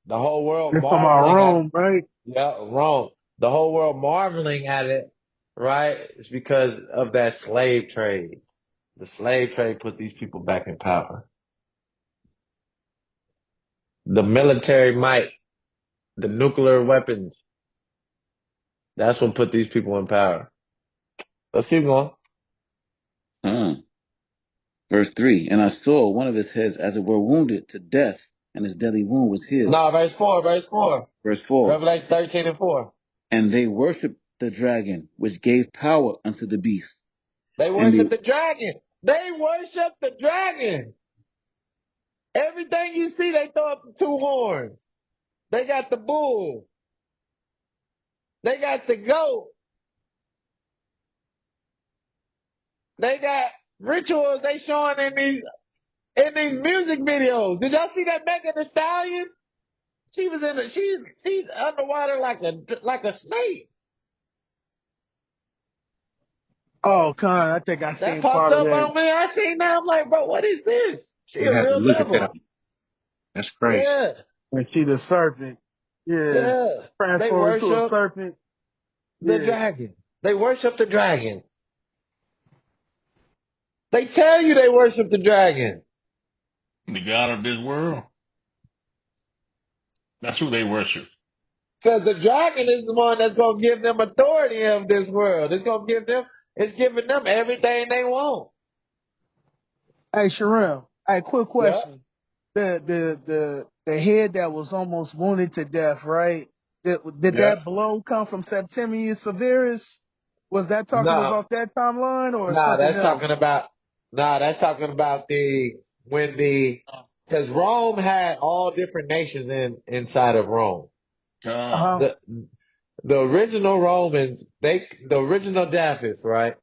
the whole world It's from our marveling at, Rome, right? yeah, wrong. The whole world marveling at it, right? It's because of that slave trade. The slave trade put these people back in power. The military might, the nuclear weapons, that's what put these people in power. Let's keep going. Verse 3. And I saw one of his heads as it were wounded to death, and his deadly wound was healed. No, verse 4, verse 4. Verse 4. Revelation 13 and 4. And they worshiped the dragon, which gave power unto the beast. They And they worship the dragon. They worship the dragon. Everything you see, they throw up the 2 horns. They got the bull. They got the goat. They got rituals they showing in these music videos. Did y'all see that Megan Thee Stallion? She was she's underwater like a snake. Oh, Con, I think I That seen popped part of up that. on me. I seen that. I'm like, bro, what is this? She You a have to real look at that. devil. That's crazy. Yeah, And she the serpent. Yeah. yeah. They Transformed into a worship serpent. the Yeah. dragon. They worship the dragon. They tell you they worship the dragon. the God of this world. That's who they worship. Because the dragon is the one that's gonna give them authority of this world. It's giving them everything they want. Hey, Sherelle. Hey, quick Yeah. question. The head that was almost wounded to death, right? Did Yeah. that blow come from Septimius Severus? Was that talking No, about that timeline or nah, something that's talking else? about, that's talking about because Rome had all different nations inside of Rome. Uh God. huh. The, the original Romans, the original Daphis, right?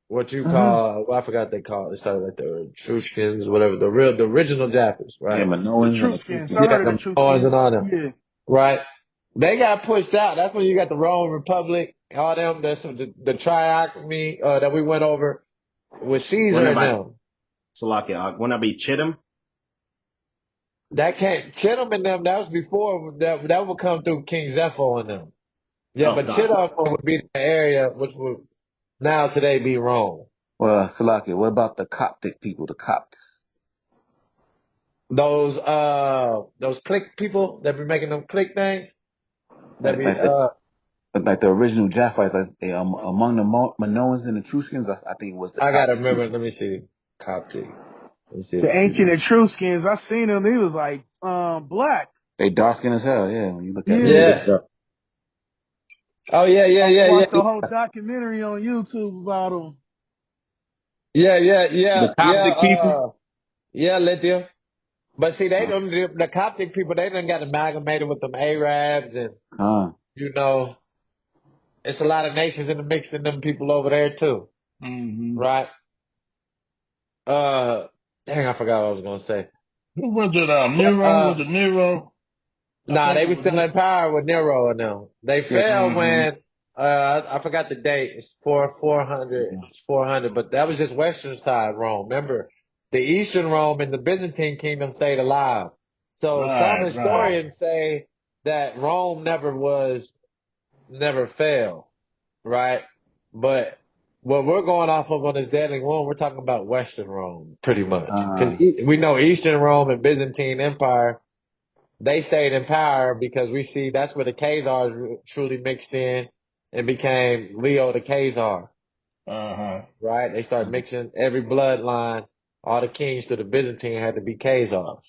What you Hmm. call, well, I forgot they call it. It started like the Etruscans, whatever, the original Daphis, Yeah, right? The Minoans and Truthskins. I Etruscans. Yeah, heard of the the Minoans and all Truthskins. them, Yeah. right? They got pushed out. That's when you got the Roman Republic, all them, the triarchy, that we went over with Caesar Wouldn't that and be them. Salakia? Wouldn't that be Chittim? That can't, Chittim and them, that was before, that would come through King Zepho and them. Yeah, Oh, but God. Chittim would be the area which would now today be Rome. Well, Salakia, what about the Coptic people, the Copts? Those click people that be making them click things, that Like, be, like the like the original Japhites, like among the Minoans and Etruscans, I think it was the I gotta Coptic remember, people. let me see, Coptic. Let me see if The I can ancient do. Etruscans. I seen them. They was like black. They dark skinned as hell, yeah. When you look at them, Yeah. Yeah. Oh yeah, yeah, I yeah, yeah, watched a whole documentary on YouTube about them. yeah, yeah, yeah, The yeah. Coptic people. Yeah, Lithium. But see, they huh? don't. The Coptic people, they done got amalgamated with them Arabs, and Huh? you know, it's a lot of nations in the mix in them people over there too, Mm-hmm. right? Uh, Dang, I forgot what I was gonna say. Who was it? But Nero? Was it Nero? I nah, think they it was was still Nero. in power with Nero and them. They fell Mm-hmm. when I forgot the date. It's 400, but that was just Western side Rome. Remember, the Eastern Rome and the Byzantine kingdom stayed alive. So some Right, right. historians say that Rome never fell, right? But what we're going off of on this deadly one, we're talking about Western Rome, pretty much, because we know Eastern Rome and Byzantine Empire, they stayed in power because we see that's where the Khazars truly mixed in and became Leo the Khazar, Uh-huh. right? They started mixing every bloodline. All the kings to the Byzantine had to be Khazars,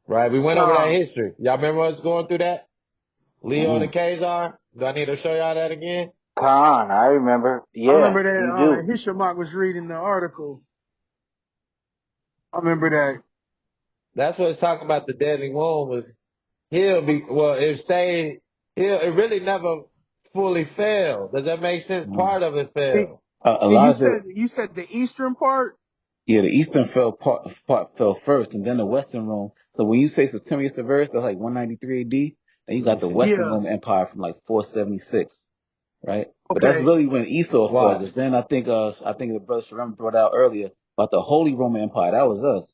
right? We went over that Con. history. Y'all remember us going through that? Leo the Mm-hmm. Khazar? Do I need to show y'all that again? Khan, I remember. I Yeah, remember you that do. Hishamak was reading the article. I remember that. That's what it's talking about. The deadly wound was it stayed, it really never fully fell. Does that make sense? Part of it And fell. A and lot of it, you said the eastern part. yeah, the Eastern part fell first, and then the Western Rome. So when you say Septimius Severus, that's like 193 AD, and you Let me got the see. Western Yeah. Roman Empire from like 476, right? But that's Okay. really when Esau falls. Watch. Because then I think the brother Shalom brought out earlier about the Holy Roman Empire. That was us.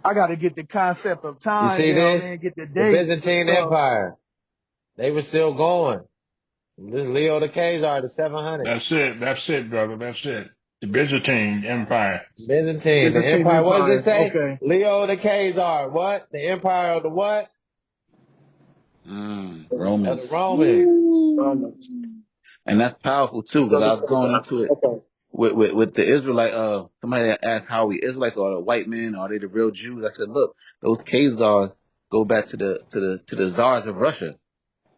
I got to get the concept of You time see down this? there and get the The dates and Byzantine stuff. Empire. They were still going. This Leo the Khazar, the 700. That's it, brother. That's it. The Byzantine Empire. Byzantine, the Byzantine empire. What does it Empire. say? Okay. Leo the Khazar. What? The empire of the what? Of the Romans. Romans. And that's powerful too, because I was going into it Okay. with the Israelite. Somebody asked how we Israelites are the white men, are they the real Jews? I said, look, those Khazars go back to the czars of Russia,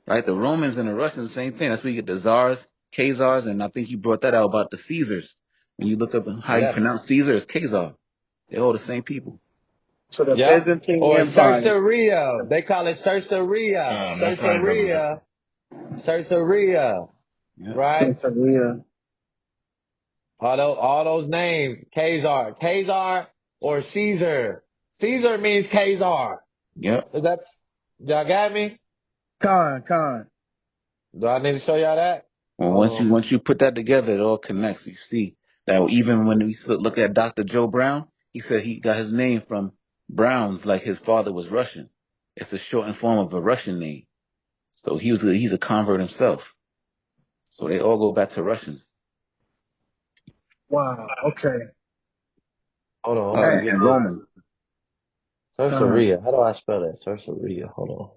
right? The Romans and the Russians, the same thing. That's where you get the czars, Khazars, and I think you brought that out about the Caesars. When you look up how you Yep. pronounce Caesar, it's Khazar. They're all the same people. So the Yep. Byzantine Or Empire. Caesarea. They call it Caesarea. That's right, brother. Caesarea. Caesarea. Yeah. Right? Yeah. All those names. Khazar or Caesar. Caesar means Khazar. Yep. Is that, y'all got me? Con. Do I need to show y'all that? Well, Hold on. once you put that together, it all connects. You see that even when we look at Dr. Joe Brown, he said he got his name from Browns, like his father was Russian. It's a shortened form of a Russian name. So he's a convert himself. So they all go back to Russians. Wow. Okay. Hold on. Hey, Let me get And this. Roman. con. Caesarea. How do I spell that? Caesarea. Hold on.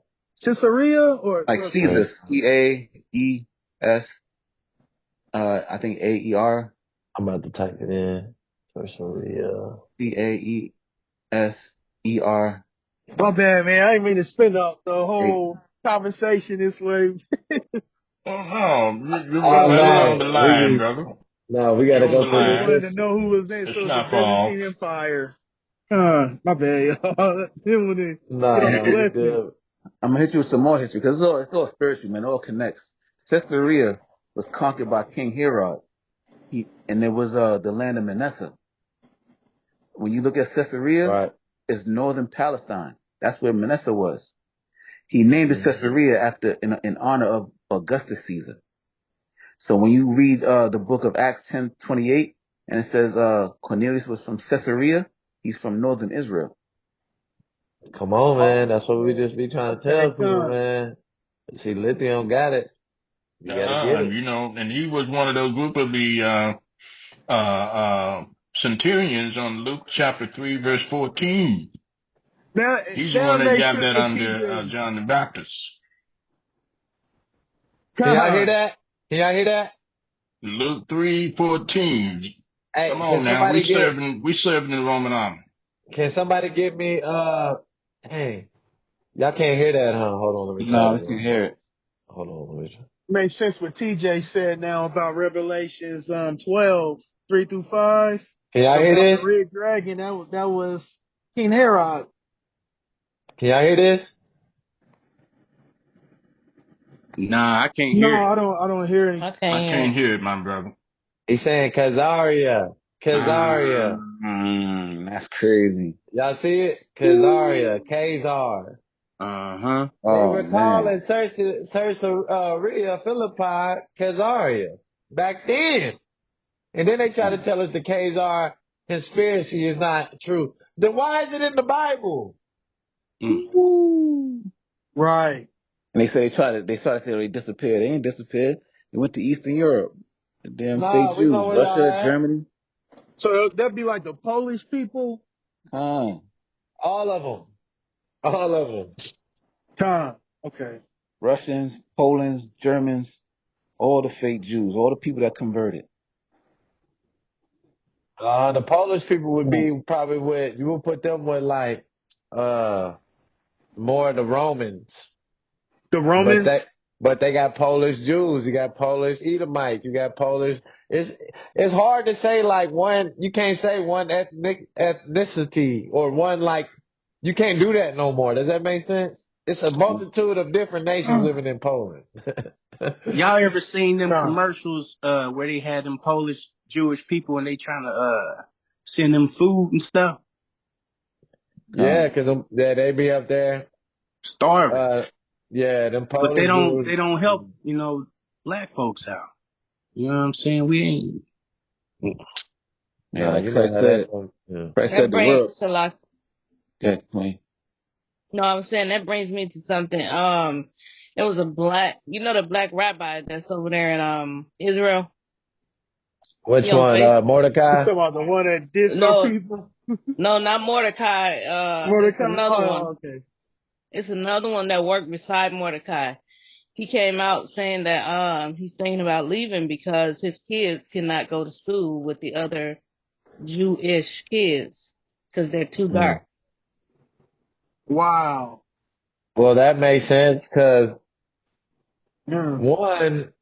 Caesarea or Like Caesar, Caes, I think Aer, I'm about to type it in. Caesarea. Caeser. my bad, man. I didn't mean to spin up the whole conversation this way. Oh no, you're Oh right on the no, line, brother. we You're gotta on go the I through just this line. wanted to history. know who was there. So It's it was the not far off. Byzantine Empire. My bad, y'all. Then when they get No, on no, the you lesson. good. I'm gonna hit you with some more history because it's all spiritual, man. It all connects. Caesarea was conquered by King Herod. And it was the land of Manasseh. When you look at Caesarea, Right. it's northern Palestine. That's where Manasseh was. He named it Mm. Caesarea after in honor of Augustus Caesar. So when you read the book of Acts 10:28, and it says Cornelius was from Caesarea, he's from northern Israel. Come on, man. Oh, That's what we just be trying to okay, tell people, come. man. See, Lithium got it. You gotta get it. You know, and he was one of those group of the centurions on Luke chapter 3, verse 14. He's the one That that makes got sense that for under TJ. John the Baptist. Can y'all hear Con. that? Can y'all hear that? Luke 3:14. Come Hey, on now, we serving the Roman army. can somebody get me, hey, y'all can't hear that, huh? Hold on, let me try No, it we can again. hear it. Hold on, let me try. Makes sense what TJ said now about Revelations 12, 3 through 5. Can y'all hear About the this? red dragon. That was King Herod. Can y'all hear this? Nah, I can't No, hear it. I don't hear any. I I can't hear can't it. hear it, my brother. He's saying Kazaria. Kazaria. That's crazy. Y'all see it? Kazaria. Kazar. Uh-huh. They Oh were man. calling Caesarea Philippi Kazaria back then. And then they try to tell us the Khazar conspiracy is not true. Then why is it in the Bible? Mm. Right. And they try to say they disappeared. They ain't disappeared. They went to Eastern Europe. The damn fake Nah, we know Jews. where y'all Russia, at. Germany. So that'd be like the Polish people. Huh. All of them. All of them. Con. Okay. Russians, Polands, Germans, all the fake Jews, all the people that converted. The Polish people would be probably with, you would put them with like, uh, more of the Romans. The But Romans. they got Polish Jews, you got Polish Edomites, you got Polish. It's hard to say like one. You can't say one ethnicity or one like. You can't do that no more. Does that make sense? It's a multitude of different nations living in Poland. Y'all ever seen them Con. commercials where they had them Polish Jewish people and they trying to send them food and stuff? Yeah, cause they be up there. Starving. Yeah, them But Polish Jews. they don't help, black folks out. You know what I'm saying? We ain't Yeah, Nah, like you know Christ how that's said. going. Yeah. Christ That said the world. brings to like, Yeah, Queen. no, I was saying that brings me to something. It was a black, the black rabbi that's over there in Israel. He Which on one? Facebook. You Mordecai. talking about the one that dissed our No, people? no, not Mordecai. It's Mordecai. another Oh, one. okay. It's another one that worked beside Mordecai. He came out saying that he's thinking about leaving because his kids cannot go to school with the other Jewish kids because they're too Mm. dark. Wow. Well, that makes sense because Yeah. one,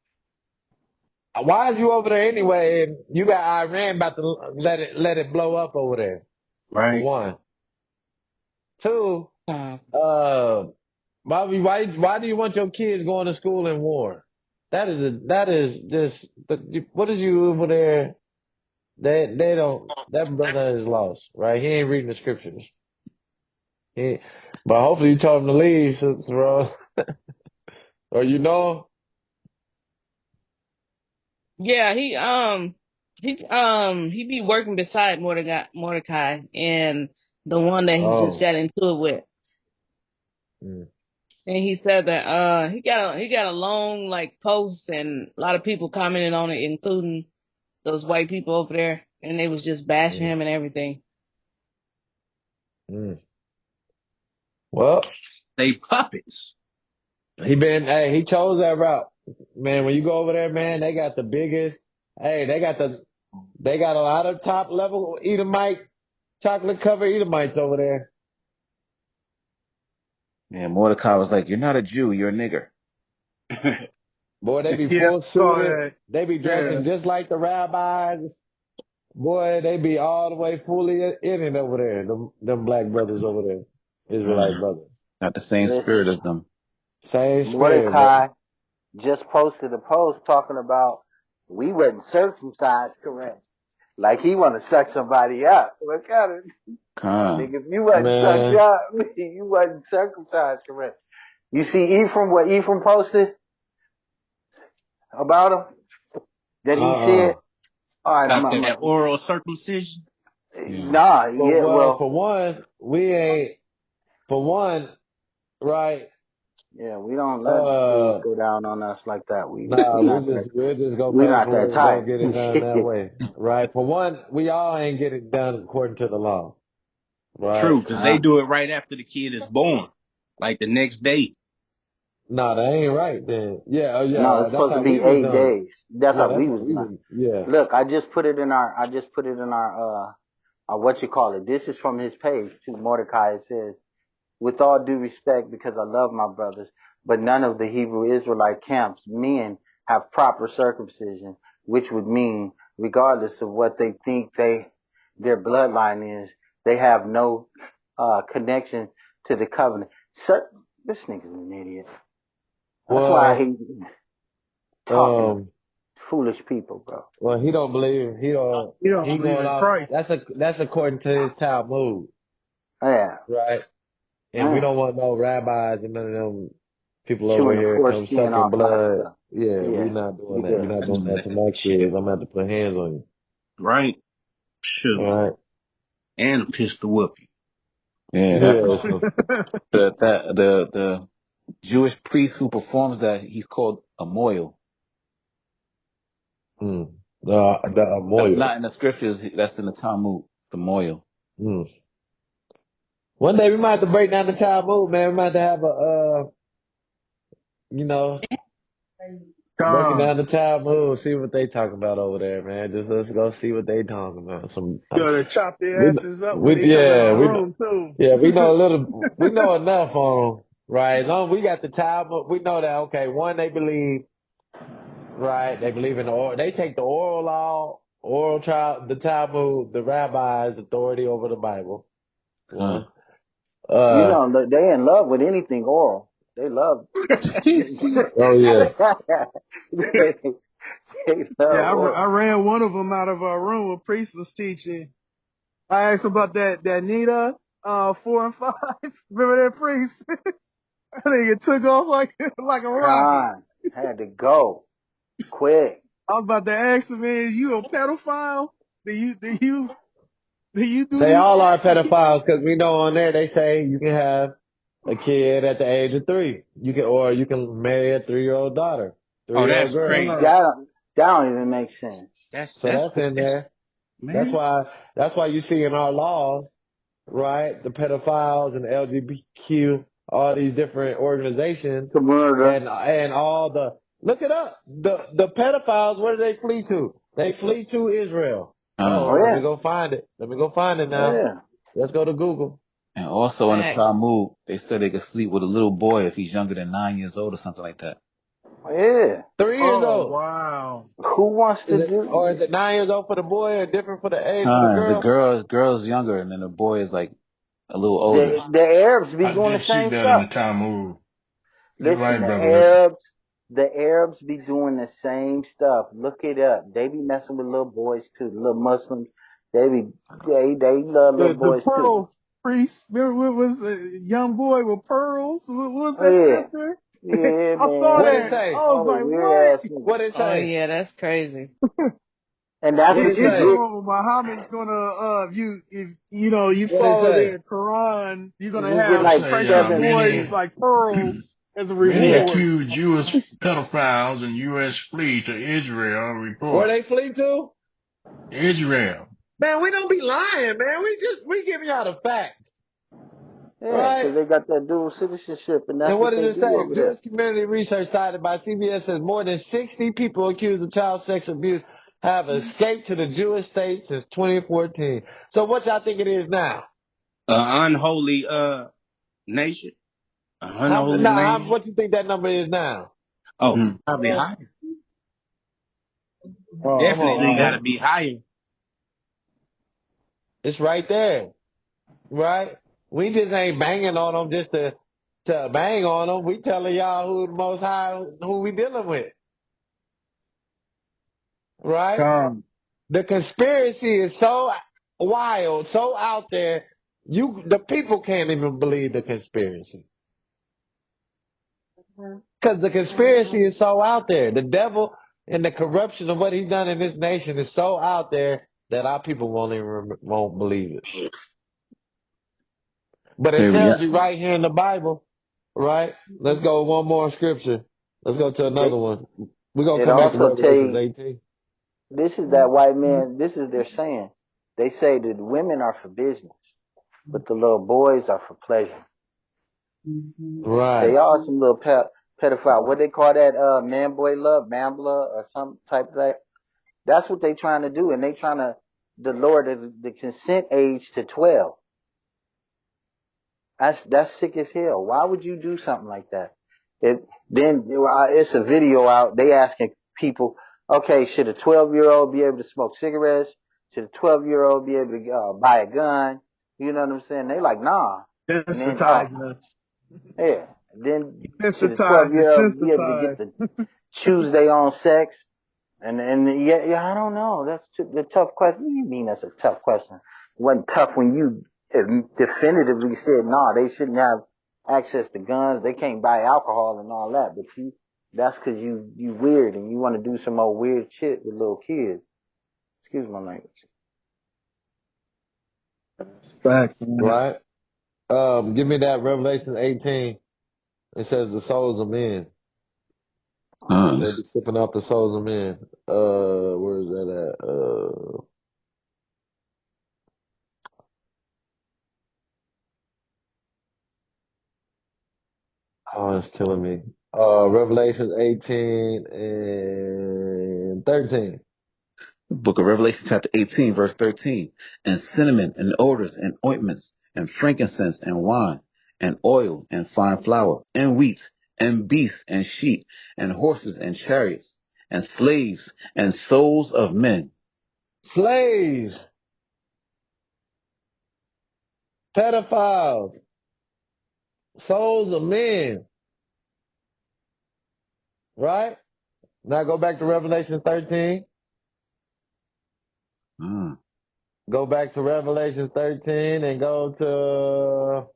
why is you over there anyway? And you got Iran about to let it blow up over there. For right. one, two, Uh, uh, why do you want your kids going to school in war? That is just what is you over there? They don't. That brother is lost, right? He ain't reading the scriptures. He, but hopefully you told him to leave, bro. Or you know. yeah, he be working beside Mordecai and the one that he just Oh. got into it with. Mm. And he said that he got a long like post and a lot of people commenting on it, including those white people over there, and they was just bashing Mm. him and everything. Mm. Well, They puppets. He chose that route. Man, when you go over there, man, they got the biggest, they got a lot of top level Edomite, chocolate covered Edomites over there. Yeah, Mordecai was like, "You're not a Jew, you're a nigger." Boy, they be Yeah, full I saw suited. that. They be Yeah. dressing just like the rabbis. Boy, they be all the way fully in it over there. Them black brothers over there. Israelite brothers. Not the same spirit Listen, as them. Same spirit, man. Mordecai just posted a post talking about we wasn't circumcised correct. Like he want to suck somebody up. Look at it. Khan. Nigga, if you wasn't sucked Man, up, you wasn't circumcised correct. You see what Ephraim posted about him? That he said, uh-uh. all right, About that oral circumcision. Yeah. nah, But, yeah, well, well, for one, right, yeah, we don't let dudes uh, go down on us like that. nah, we're just gonna We pay not for that it. Go type. get it done that way. Right. For one, we all ain't get it done according to the law. Right. True, because they do it right after the kid is born, like the next day. Nah, that ain't right then. Yeah, No, it's that's supposed to how we be was 8 days. done. That's Yeah, how that's we how was we done. was, yeah. Look, I just put it in our what you call it. This is from his page too. Mordecai. It says, with all due respect, because I love my brothers, but none of the Hebrew Israelite camps men have proper circumcision, which would mean, regardless of what they think their bloodline is, they have no connection to the covenant. This nigga's an idiot. That's why I Well, hate talking to um, foolish people, bro. well, he don't believe, You don't he believe going in off, Christ. that's according to his Talmud, Yeah, right? And we yeah. don't want no rabbis and none of them people over Chewing the here come foreskin sucking off our blood. stuff. Yeah, we Yeah, not we doing that. We're good. not That's doing that to my shit. kids. I'm gonna have to put hands on you. Right? All Sure. right. And a pistol whooping. Yeah, that Yeah. also the Jewish priest who performs that, he's called a moil. Mm. The That's Moyo. not in the scriptures. That's in the Talmud. The moil. Mm. One day we might have to break down the Talmud, man. We might have to have you know, breaking God. down the Talmud, see what they talking about over there, man. Just let's go see what they talking about. Gotta chop their We, asses up when they come in yeah, our room too. we know enough on them, right? As long as we got the Talmud, we know that, okay, one, they believe, right? They believe in they take the oral law, the Talmud, the rabbi's authority over the Bible. One. Khan. You Uh, know, they in love with anything oral. They love. oh yeah. they, they love Yeah, I oral. ran one of them out of our room. A priest was teaching. I asked about that Nita, 4 and 5. Remember that priest? That nigga took off like like a rocket. Con had to go quick. I was about to ask him, man, you a pedophile? Do you do They these all are things? pedophiles because we know on there they say you can have a kid at the age of 3. You can marry a 3-year-old daughter, Oh, 3-year-old that's girl. crazy. That don't even make sense. So that's in That's there. That's man. why, that's why you see in our laws, right? The pedophiles and the LGBTQ, all these different organizations To murder. and all look it up. The pedophiles, where do they flee to? They flee to Israel. Oh Khan. Let yeah. me go find it. Let me go find it Oh now. yeah. Let's go to Google. And also in the Facts. Talmud, they said they could sleep with a little boy if he's younger than 9 years old or something like that. Oh yeah. 3 years Oh, old. wow. Who wants to Or do? is it 9 years old for the boy and different for the age for the Khan, the girl? girl's younger and then the boy is like a little older. The Arabs be I doing the did see same that in stuff. the Talmud. You're Listen, right, brother. The Arabs be doing the same stuff. Look it up. They be messing with little boys too. Little Muslims, they love little The boys too. pearl priest. Remember what was a young boy with pearls? What was that Yeah, scripture? yeah, I saw man. What it that. say? I was All the like, weird what? ass niggas. What it Oh say? yeah, that's crazy. And that's What He, it what you he say? get. told me Muhammad's gonna, if you What it follow say? their Quran, you're gonna You get have It like say precious 70. boys many like pearls as a many Yeah. reward. accused Jewish pedophiles in U.S. flee to Israel Where report. they flee to? Israel. Man, we don't be lying, man. We giving y'all the facts. Yeah, right? because they got that dual citizenship, and And that's what what does they it do say? over there. Jewish community research cited by CBS says more than 60 people accused of child sex abuse have escaped to the Jewish state since 2014. So what y'all think it is now? Unholy nation, unholy land. What you think that number is now? Oh, Mm. probably higher. Oh Come on, Definitely got man. to man. be higher. It's right there, right? We just ain't banging on them just to bang on them. We telling y'all who the most high, who we dealing with, right? Come. The conspiracy is so wild, so out there. The people can't even believe the conspiracy because the conspiracy is so out there. The devil and the corruption of what he's done in this nation is so out there that our people won't believe it. But it Hey, tells you right here in the Bible, right? Let's go one more scripture. Let's go to another They, one. We're gonna it come back to also tell Revelations you 18. this is that white man. This is their saying. They say that women are for business, but the little boys are for pleasure. They Right. are some little pedophile. What they call that? Man, boy, love, mambla, or some type of that. That's what they trying to do, and they trying to lower the consent age to 12. That's sick as hell. Why would you do something like that? It's a video out. They asking people, okay, should a 12-year-old be able to smoke cigarettes? Should a 12-year-old be able to buy a gun? You know what I'm saying? They like, nah. And then, Desensitizing us. yeah. Then should a Desensitized, 12-year-old be able to get desensitized. to choose their own sex? And yeah, I don't know. That's the tough question. What do you mean that's a tough question? It wasn't tough when you definitively said, no, they shouldn't have access to guns. They can't buy alcohol and all that. But that's because you weird and you want to do some more weird shit with little kids. Excuse my language. Facts, man. Right. Give me that Revelation 18. It says the souls of men. They let's be sipping off the souls of men. Where is that at? Oh, it's killing me. Revelation 18 and 13. Book of Revelation, chapter 18, verse 13. And cinnamon and odors and ointments and frankincense and wine and oil and fine flour and wheat and beasts and sheep and horses and chariots and slaves and souls of men. Slaves, pedophiles, souls of men. Right? Now go back to Revelation 13. Mm. Go back to Revelation 13 and go to,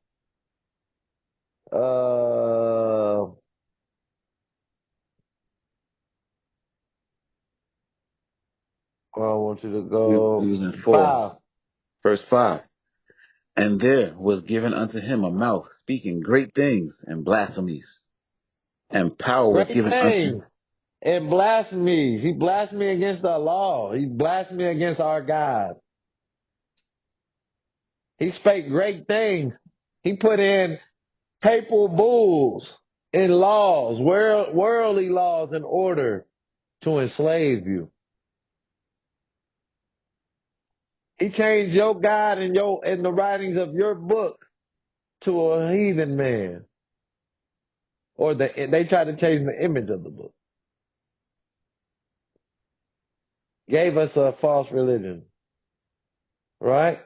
I want you to We go was in 4, 5. verse 5. And there was given unto him a mouth speaking great things and blasphemies. And power was Great given unto him. things and blasphemies. He blasphemed against our law. He blasphemed against our God. He spake great things. He put in papal bulls and laws, worldly laws in order to enslave you. He changed your God and the writings of your book to a heathen man. Or they tried to change the image of the book. Gave us a false religion. Right?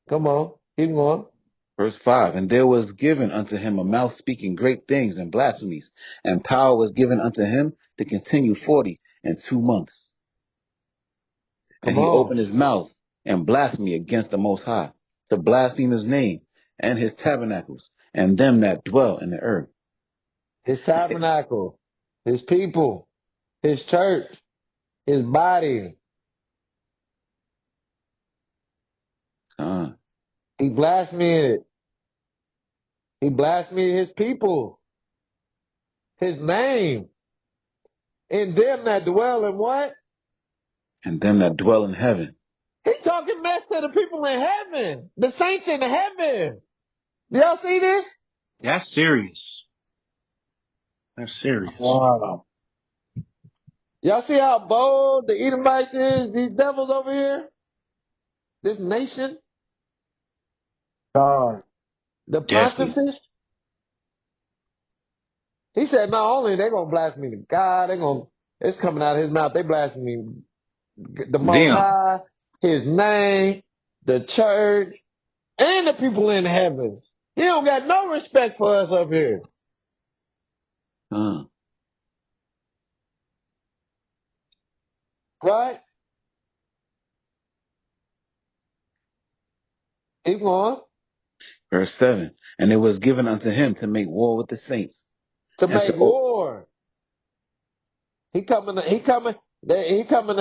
Come on. Keep going. Verse 5. And there was given unto him a mouth speaking great things and blasphemies. And power was given unto him to continue 40 and 2 months. And Come he on. opened his mouth and blasphemed against the Most High, to blaspheme his name and his tabernacles and them that dwell in the earth. His tabernacle, his people, his church, his body. Uh, He blasphemed it. He blasphemed his people, his name, and them that dwell in what? and them that dwell in heaven. He's talking mess to the people in heaven, the saints in heaven. Do y'all see this? That's serious. That's serious. Wow. Y'all see how bold the Edomites is? These devils over here? This nation? God. The Definitely. pontiffs? He said not only they gonna blaspheme God, it's coming out of his mouth. They blaspheme the Most Them. High, His name, the church, and the people in the heavens. He don't got no respect for us up here, right? Keep going. Verse 7. And it was given unto him to make war with the saints To and make war. He coming.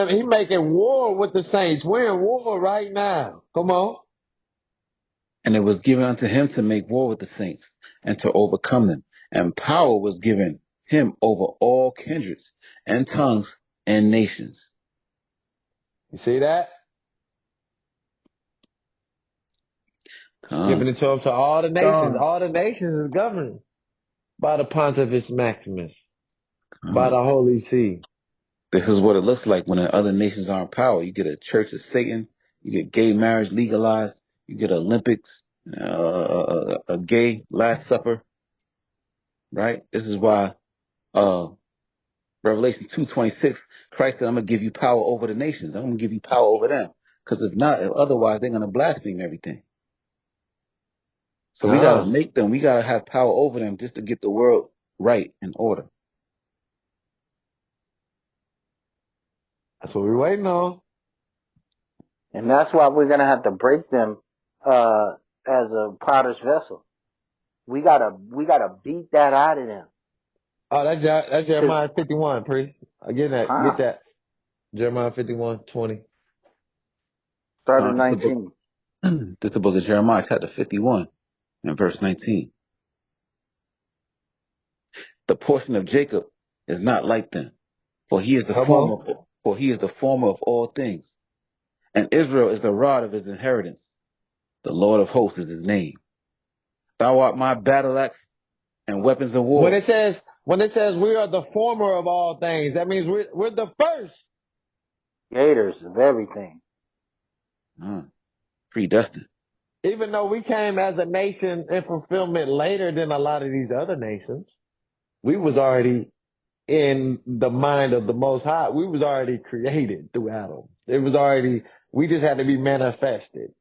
He making war with the saints. We're in war right now. Come on. and it was given unto him to make war with the saints and to overcome them. And power was given him over all kindreds and tongues and nations. You see that? It's giving Come, it to him to all the nations. God. All the nations is governed by the Pontifex Maximus, by come. the Holy See. This is what it looks like when the other nations are in power. You get a church of Satan, you get gay marriage legalized, you get Olympics, a gay Last Supper, right? This is why uh, Revelation 2:26, Christ said, I'm going to give you power over the nations. I'm going to give you power over them. Because if otherwise they're going to blaspheme everything. So we got to Ah, make them, we got to have power over them just to get the world right and order. that's what we're waiting on. And that's why we're gonna have to break them as a potter's vessel. We gotta beat that out of them. Oh, that's Cause Jeremiah 51, pre. Get that. Get huh? that. Jeremiah 51:20. Start at This is the book, 19. this is the book of Jeremiah, chapter 51 and verse 19. The portion of Jacob is not like them, for he is the Come on. former of all things. And Israel is the rod of his inheritance. The Lord of hosts is his name. Thou art my battle axe and weapons of When war. it says we are the former of all things, that means we're the first. Gators of everything. Predestined. Even though we came as a nation in fulfillment later than a lot of these other nations, we was already in the mind of the Most High. We was already created through Adam. We just had to be manifested.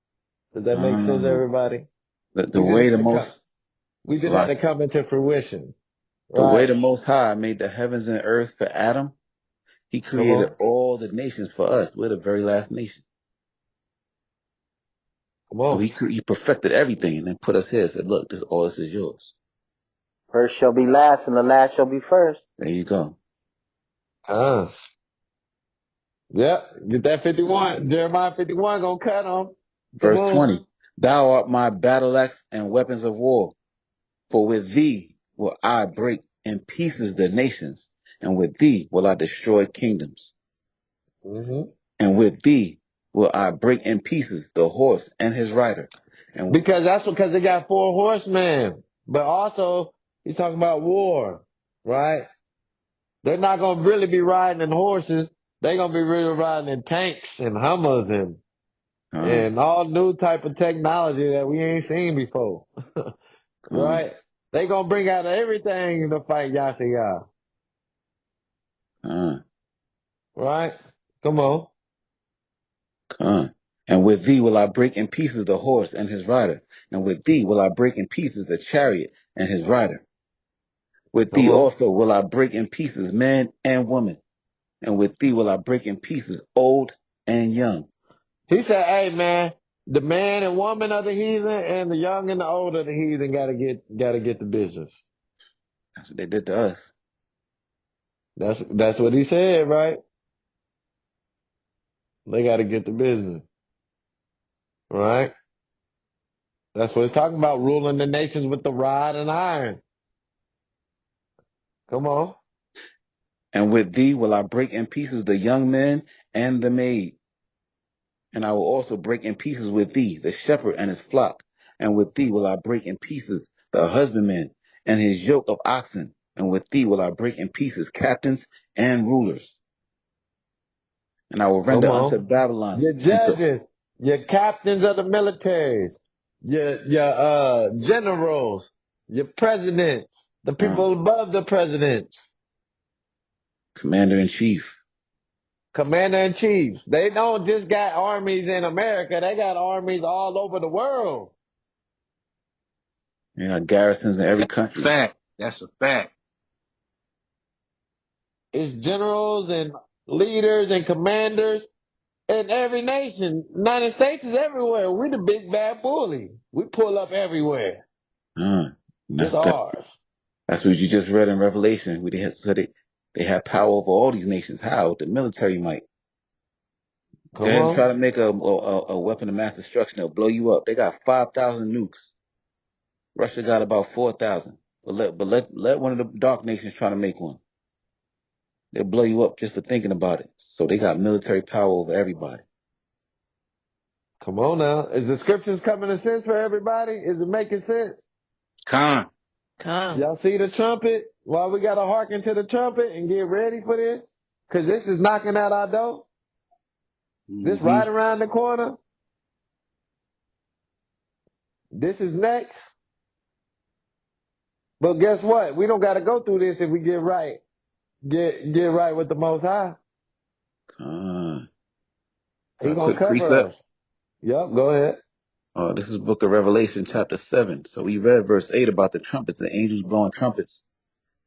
Does that make sense, Uh, everybody? the We just way had the to come, most, we just had to Salaki, come into fruition, the way right? the Most High made the heavens and earth for Adam, he Come created on, all the nations for us. We're the very last nation. come So on. he perfected everything and then put us here. Said, look, all this is yours. First shall be last, and the last shall be first. There you go. Ah, yep. Get that 51. Jeremiah 51 gonna cut them. Come Verse on. 20. Thou art my battle axe and weapons of war. For with thee will I break in pieces the nations, and with thee will I destroy kingdoms. hmm And with thee will I break in pieces the horse and his rider. And Because they got 4 horsemen. But also, he's talking about war, right? They're not gonna really be riding in horses. They're gonna be really riding in tanks and Hummers uh, and all new type of technology that we ain't seen before, uh, right? They gonna bring out everything to fight Yasha, uh, right? Come on, uh. And with thee will I break in pieces the horse and his rider. And with thee will I break in pieces the chariot and his rider. With come thee on. also will I break in pieces man and woman. And with thee will I break in pieces old and young. He said, "Hey man, the man and woman of the heathen and the young and the old of the heathen gotta get the business." That's what they did to us. That's what he said, right? They gotta get the business, right? That's what he's talking about, ruling the nations with the rod and iron. Come on. And with thee will I break in pieces the young men and the maid. And I will also break in pieces with thee the shepherd and his flock. and with thee will I break in pieces the husbandman and his yoke of oxen, and with thee will I break in pieces captains and rulers. And I will render Come unto on. Babylon Your and to judges, your captains of the militaries, your generals, your presidents, the people above the presidents, commander in chief. commander in chiefs. They don't just got armies in America, they got armies all over the world. You know, garrisons in every That's a country. fact. That's a fact. It's generals and leaders and commanders in every nation. United States is everywhere. We the big bad bully. We pull up everywhere. And It's that's ours. that's what you just read in Revelation, where they have power over all these nations. How? With the military might. Go Come ahead and try on. to make a weapon of mass destruction. They'll blow you up. They got 5,000 nukes. Russia got about 4,000. But let one of the dark nations try to make one. They'll blow you up just for thinking about it. So they got military power over everybody. Come on now. Is the scriptures coming to sense for everybody? Is it making sense? Con. Y'all see the trumpet? Why we gotta hearken to the trumpet and get ready for this? Cause this is knocking at our door. This Mm-hmm. right around the corner. This is next. But guess what? We don't gotta go through this if we get right. Get right with the Most High. He A gonna quick cover precept. us. Yep, go ahead. This is book of Revelation chapter 7. So we read verse 8 about the trumpets, the angels blowing trumpets.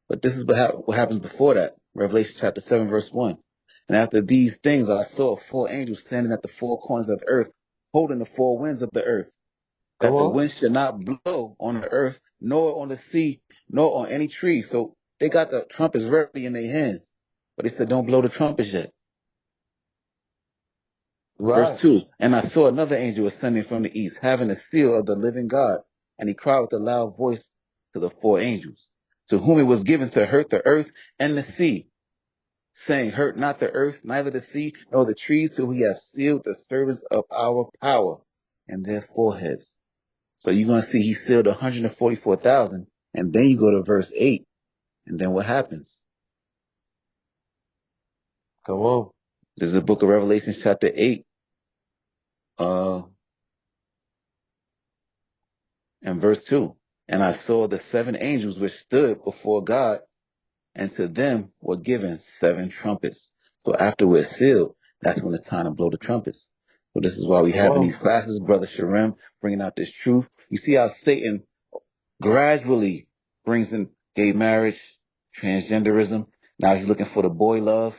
But this is what happens before that. Revelation chapter 7 verse 1. And after these things I saw four angels standing at the four corners of the earth, holding the four winds of the earth, Come that the on. wind should not blow on the earth, nor on the sea, nor on any tree. So they got the trumpets ready in their hands. But they said, don't blow the trumpets yet. Verse Right. 2, and I saw another angel ascending from the east, having the seal of the living God. And he cried with a loud voice to the four angels, to whom it was given to hurt the earth and the sea, saying, hurt not the earth, neither the sea, nor the trees, till he have sealed the servants of our power and their foreheads. So you're going to see he sealed 144,000. And then you go to verse 8. And then what happens? Come on. This is the book of Revelation chapter 8. And verse 2. And I saw the seven angels which stood before God, and to them were given seven trumpets. So after we're sealed, that's when it's time to blow the trumpets. So this is why we Come having these on. classes, Brother Sharem, bringing out this truth. You see how Satan gradually brings in gay marriage, transgenderism. Now he's looking for the boy love.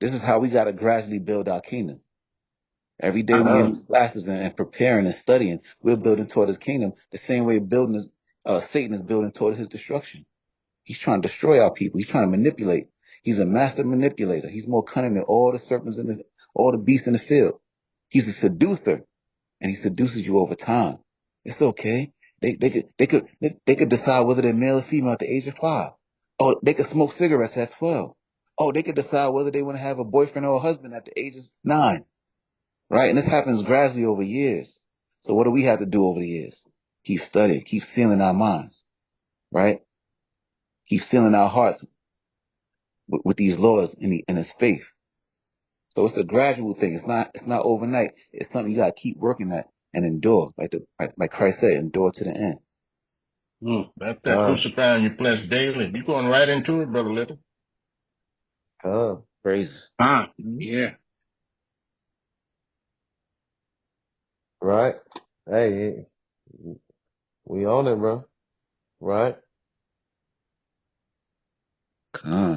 This is how we got to gradually build our kingdom. Every day we in these classes and preparing and studying, we're building toward his kingdom the same way Satan is building toward his destruction. He's trying to destroy our people. He's trying to manipulate. He's a master manipulator. He's more cunning than all the serpents all the beasts in the field. He's a seducer, and he seduces you over time. It's okay. They could decide whether they're male or female at the age of 5. Oh, they could smoke cigarettes at 12. Oh, they could decide whether they want to have a boyfriend or a husband at the age of 9. Right? And this happens gradually over years. So what do we have to do over the years? Keep studying, keep sealing our minds, right? Keep sealing our hearts with these laws and his faith. So it's a gradual thing. It's not overnight. It's something you gotta keep working at and endure. Like Christ said, endure to the end. That's that crucifying your flesh daily. You going right into it, Brother Little. Praises. Yeah. Right. Hey, we on it, bro. Right.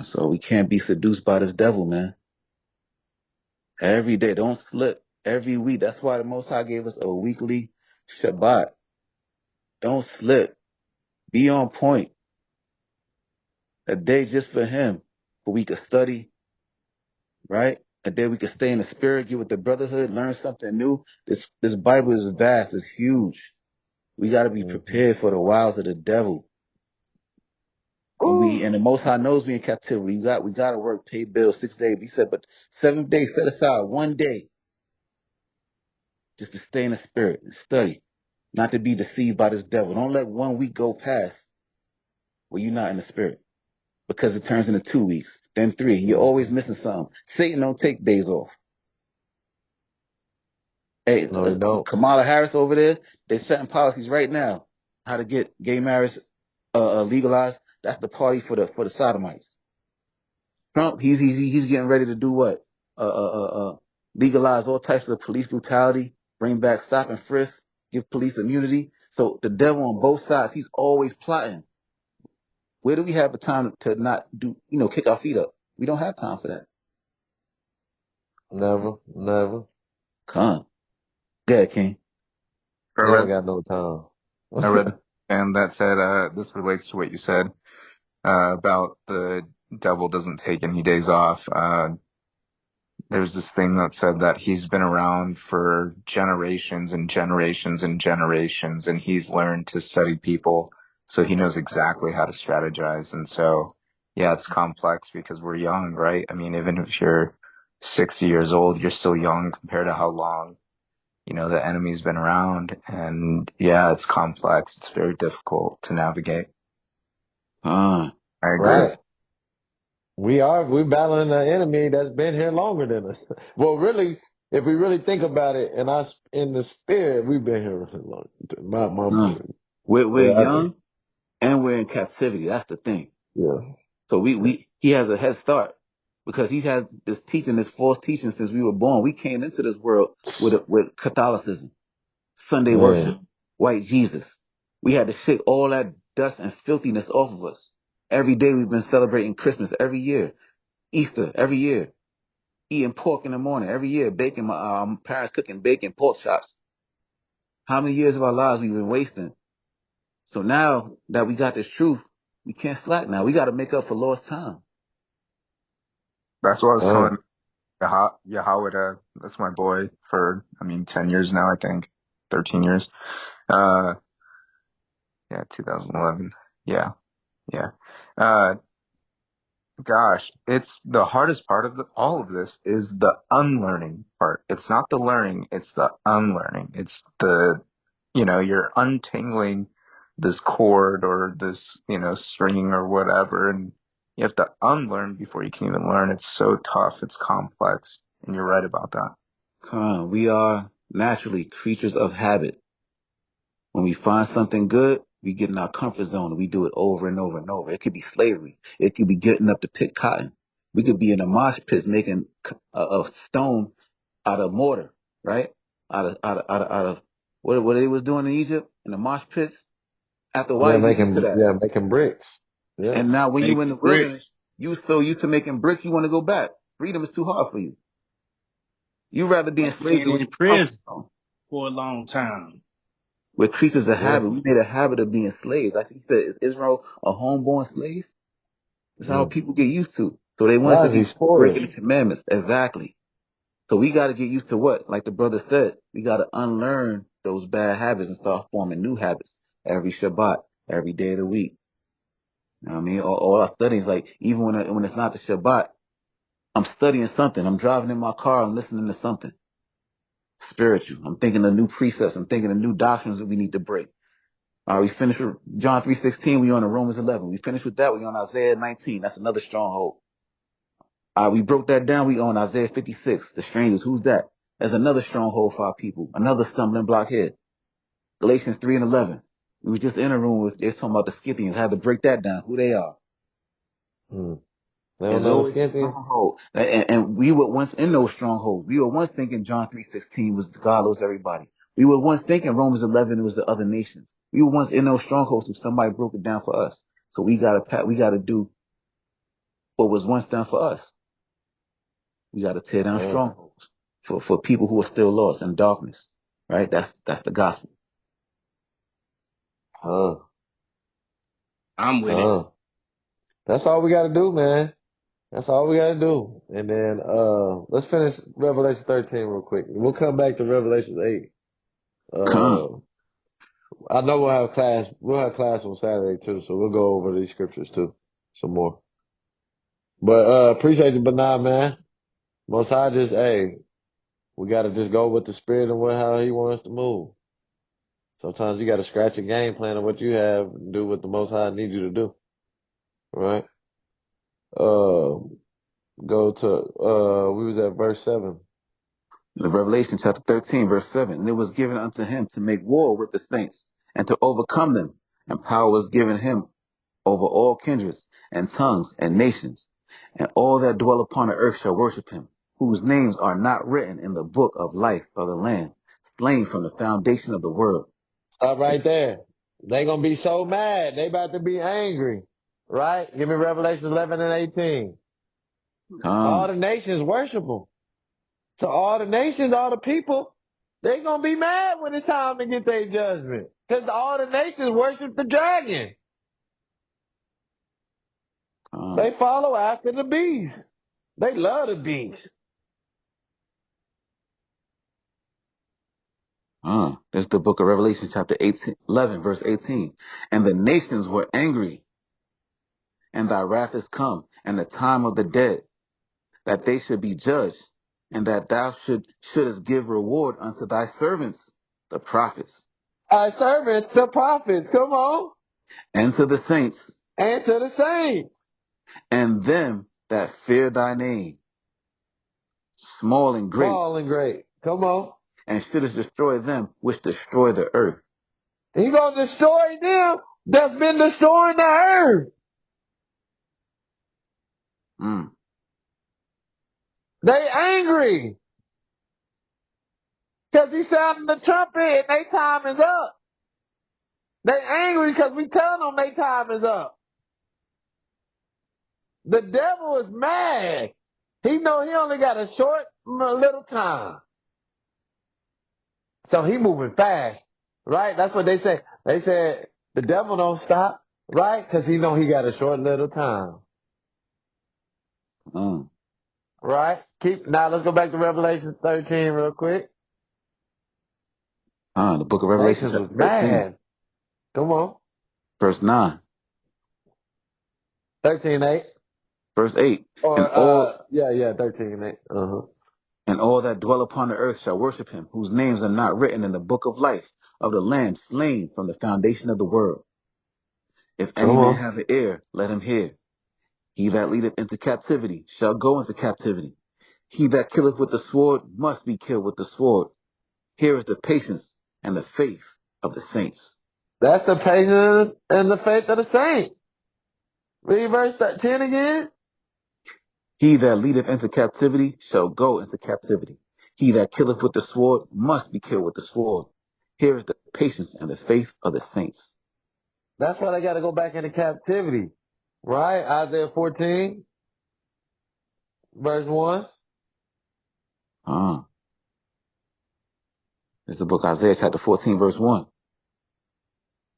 So we can't be seduced by this devil, man. Every day, don't slip. Every week. That's why the Most High gave us a weekly Shabbat. Don't slip. Be on point. A day just for him, where we could study, right? A day we could stay in the spirit, get with the brotherhood, learn something new. This Bible is vast, it's huge. We got to be prepared for the wiles of the devil. And the Most High knows we in captivity. We got to work, pay bills 6 days. He said, but 7 days, set aside 1 day just to stay in the spirit and study. not to be deceived by this devil. Don't let 1 week go past where you're not in the spirit, because it turns into 2 weeks, then 3. You're always missing something. Satan don't take days off. Hey, No, he don't. Kamala Harris over there, they're setting policies right now how to get gay marriage legalized. That's the party for the sodomites. Trump, he's getting ready to do what? Legalize all types of police brutality, bring back stop and frisk, give police immunity. So the devil on both sides, he's always plotting. Where do we have the time to not do, kick our feet up? We don't have time for that. Never, never. Come on. Go ahead, King. He I don't read, got no time. I read, and that said, this relates to what you said, about the devil doesn't take any days off. There's this thing that said that he's been around for generations and generations and generations, and he's learned to study people, so he knows exactly how to strategize. And so, yeah, it's complex because we're young, right? I mean, even if you're 60 years old, you're still young compared to how long, the enemy's been around. And yeah, it's complex. It's very difficult to navigate. I agree. Right. We're battling an enemy that's been here longer than us. Well, really, if we really think about it, and us in the spirit, we've been here really long. We're Yeah, young and we're in captivity. That's the thing. yeah. So he has a head start because he has this false teaching since we were born. We came into this world with Catholicism, Sunday worship, Man, white Jesus. We had to shake all that dust and filthiness off of us. Every day we've been celebrating Christmas every year, Easter every year, eating pork in the morning every year, baking my parents cooking bacon, pork chops. How many years of our lives we've been wasting? So now that we got this truth, we can't slack now. We got to make up for lost time. That's what I was telling Yahweh. That's my boy for, 10 years now, I think. 13 years. Yeah, 2011. Yeah, yeah. Uh, Gosh, it's the hardest part of all of this is the unlearning part. It's not the learning, it's the unlearning. It's you're untangling this cord or this, string or whatever, and you have to unlearn before you can even learn. It's so tough, it's complex, and you're right about that. Come on, we are naturally creatures of habit. When we find something good, we get in our comfort zone and we do it over and over and over. It could be slavery. It could be getting up to pick cotton. We could be in a mosh pit making a stone out of mortar, right? Out of what they was doing in Egypt in the mosh pits. After a while, yeah, you get used to that. making bricks. Yeah. And now when Make you in the brick wilderness, you so used to making bricks, you want to go back. Freedom is too hard for you. You rather be enslaved been to in a comfort prison zone. for a long time. We're creatures of Yeah. habit. We made a habit of being slaves. Like you said, is Israel a homeborn slave? That's how Mm. people get used to. So they want us Why to is he be breaking spoiled? the commandments. Exactly. So we got to get used to what? Like the brother said, we got to unlearn those bad habits and start forming new habits every Shabbat, every day of the week. You know what I mean? All our studies, like even when it's not the Shabbat, I'm studying something. I'm driving in my car. I'm listening to something spiritual. I'm thinking of new precepts. I'm thinking of new doctrines that we need to break. All right, we finished with John 3:16. We on to Romans 11. We finished with that. We on Isaiah 19. That's another stronghold. We broke that down. We on Isaiah 56. The strangers. Who's that? That's another stronghold for our people. Another stumbling block here. Galatians 3 and 11. We were just in a room with, they're talking about the Scythians. Had to break that down. Who they are. Mm. They don't There's know the always a Scythians? stronghold. And we were once in those strongholds. We were once thinking John 3:16 was God loves everybody. We were once thinking Romans 11 was the other nations. We were once in those strongholds so somebody broke it down for us. So we gotta do what was once done for us. We gotta tear down Uh, strongholds for people who are still lost in darkness. Right? That's the gospel. uh, I'm with it. uh. That's all we gotta do, man. That's all we gotta do. And then, let's finish Revelation 13 real quick. We'll come back to Revelation 8. Come. Uh, I know we'll have class on Saturday too, so we'll go over these scriptures too, some more. But, appreciate you, Benai, man. Most High just, hey, we gotta just go with the spirit and how he wants us to move. Sometimes you got to scratch a game plan of what you have and do what the Most High need you to do. Right? Go to, we was at verse 7. Revelation chapter 13, verse 7. And it was given unto him to make war with the saints and to overcome them. And power was given him over all kindreds and tongues and nations. And all that dwell upon the earth shall worship him, whose names are not written in the book of life of the Lamb, slain from the foundation of the world. Stop right there. They gonna be so mad. They about to be angry. Right? Give me Revelation 11 and 18. All the nations worship him. So all the nations, all the people, they gonna be mad when it's time to get their judgment. Cause all the nations worship the dragon. They follow after the beast. They love the beast. This is the book of Revelation chapter 11, verse 18. And the nations were angry, and thy wrath is come, and the time of the dead, that they should be judged, and that thou shouldest give reward unto thy servants, the prophets, Our servants, the prophets, come on, and to the saints, and to the saints. and them that fear thy name, small and great, Small and great. Come on. and shouldest destroy them which destroy the earth. He gonna destroy them that's been destroying the earth. They angry. Cause he sounding the trumpet and their time is up. They angry because we telling them their time is up. The devil is mad. He know he only got a short little time. So he moving fast, right? That's what they say. They said the devil don't stop, right? Cause he know he got a short little time. Right? Now let's go back to Revelation 13 real quick. The book of Revelation Nations was chapter 13, mad. Come on. verse 9, 13:8. verse 8. Or, And all 13:8. And all that dwell upon the earth shall worship him, whose names are not written in the book of life of the Lamb slain from the foundation of the world. If any Come man on. have an ear, let him hear. He that leadeth into captivity shall go into captivity. He that killeth with the sword must be killed with the sword. Here is the patience and the faith of the saints. That's the patience and the faith of the saints. Read verse 10 again. He that leadeth into captivity shall go into captivity. He that killeth with the sword must be killed with the sword. Here is the patience and the faith of the saints. That's why they got to go back into captivity. Right? Isaiah 14, verse 1. It's the book Isaiah chapter 14, verse 1.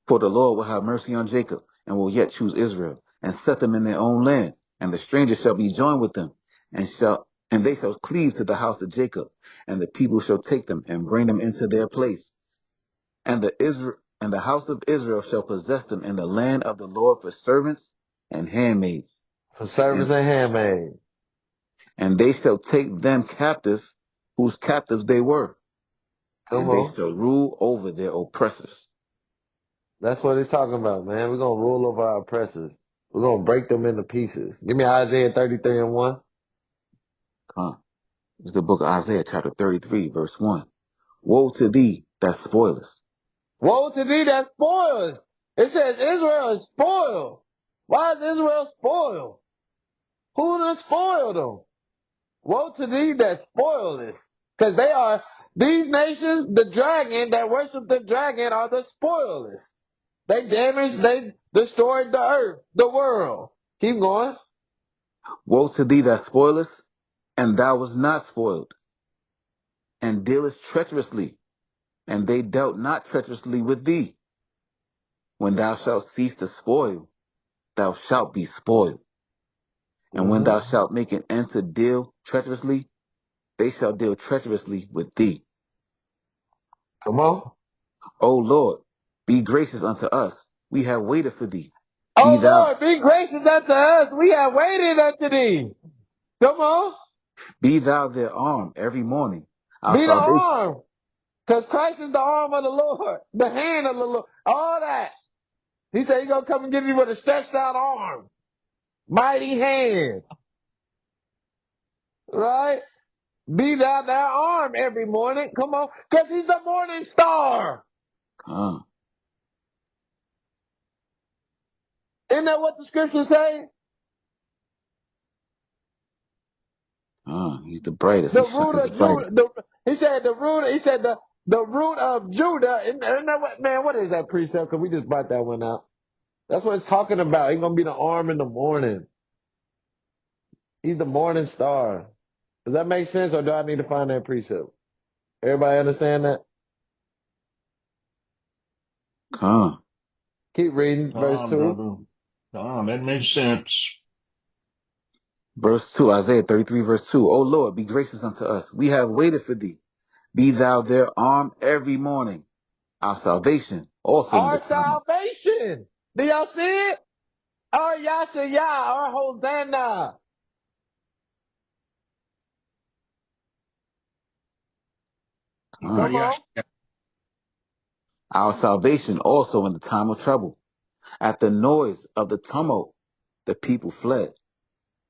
For the Lord will have mercy on Jacob, and will yet choose Israel, and set them in their own land, and the stranger shall be joined with them, and they shall cleave to the house of Jacob, and the people shall take them and bring them into their place. And the house of Israel shall possess them in the land of the Lord for servants and handmaids. For servants and handmaids. And they shall take them captive, whose captives they were, and they shall rule over their oppressors. That's what he's talking about, man. We're going to rule over our oppressors. We're going to break them into pieces. Give me Isaiah 33 and 1. It's the book of Isaiah chapter 33, verse 1. Woe to thee that spoilest. Woe to thee that spoils. It says Israel is spoiled. Why is Israel spoiled? Who done spoiled them? Woe to thee that spoilest. Because these nations, the dragon, that worship the dragon are the spoilers. They destroyed the earth, the world. Keep going. Woe to thee that spoilest, and thou wast not spoiled, and dealest treacherously, and they dealt not treacherously with thee. When thou shalt cease to spoil, thou shalt be spoiled. And when thou shalt make an end to deal treacherously, they shall deal treacherously with thee. Come on. O Lord, be gracious unto us. We have waited for thee. Oh Lord, be gracious unto us. We have waited unto thee. Come on. Be thou their arm every morning, our Be the salvation. arm. Because Christ is the arm of the Lord, the hand of the Lord, all that. He said he's going to come and give you with a stretched out arm, mighty hand, right? Be thou their arm every morning. Come on. Because he's the morning star. Isn't that what the scriptures say? He's the brightest. The He's root the of brightest. Judah. He said the root of Judah. Isn't that what, man, what is that precept? Because we just brought that one out. That's what it's talking about. He's going to be the arm in the morning. He's the morning star. Does that make sense, or do I need to find that precept? Everybody understand that? Keep reading, verse 2. Brother. That makes sense. Verse 2, Isaiah 33, verse 2. O Lord, be gracious unto us. We have waited for thee. Be thou their arm every morning. Our salvation also in the Our time of salvation. Do y'all see it? Our Yashayah, our Hosanna. Come on. our salvation also in the time of trouble. At the noise of the tumult, the people fled.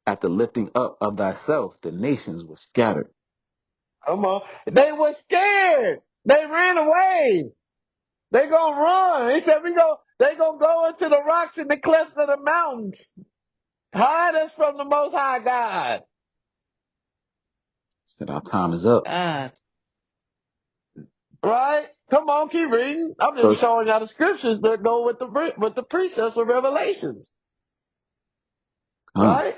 At the lifting up of thyself, the nations were scattered. Come on. They were scared. They ran away. They gonna run. He said they gonna go into the rocks and the cliffs of the mountains. Hide us from the Most High God. Said our time is up. God. Right? Come on, keep reading. I'm just Verse, showing y'all the scriptures that go with the precepts of Revelations. Right?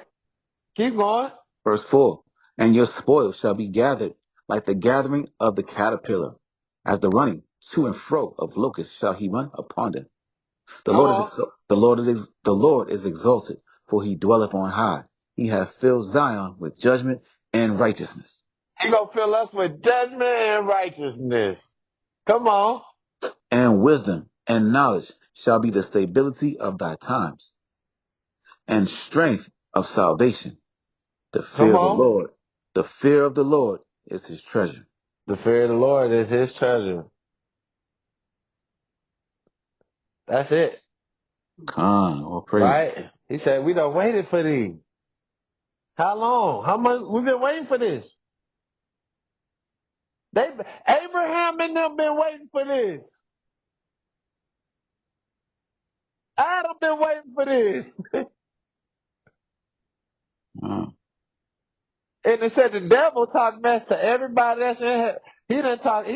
Keep going. verse 4. And your spoil shall be gathered like the gathering of the caterpillar. As the running to and fro of locusts shall he run upon them. The Come Lord is on. the Lord is exalted, for he dwelleth on high. He hath filled Zion with judgment and righteousness. He gonna fill us with judgment and righteousness. Come on. And wisdom and knowledge shall be the stability of thy times, and strength of salvation. The fear Come of the on. Lord, the fear of the Lord is his treasure. The fear of the Lord is his treasure. That's it. All praise. Right? He said, we done waited for thee. How long? How much? We've been waiting for this. Abraham and them been waiting for this. Adam been waiting for this. Uh, And it said the devil talked mess to everybody that's in heaven. He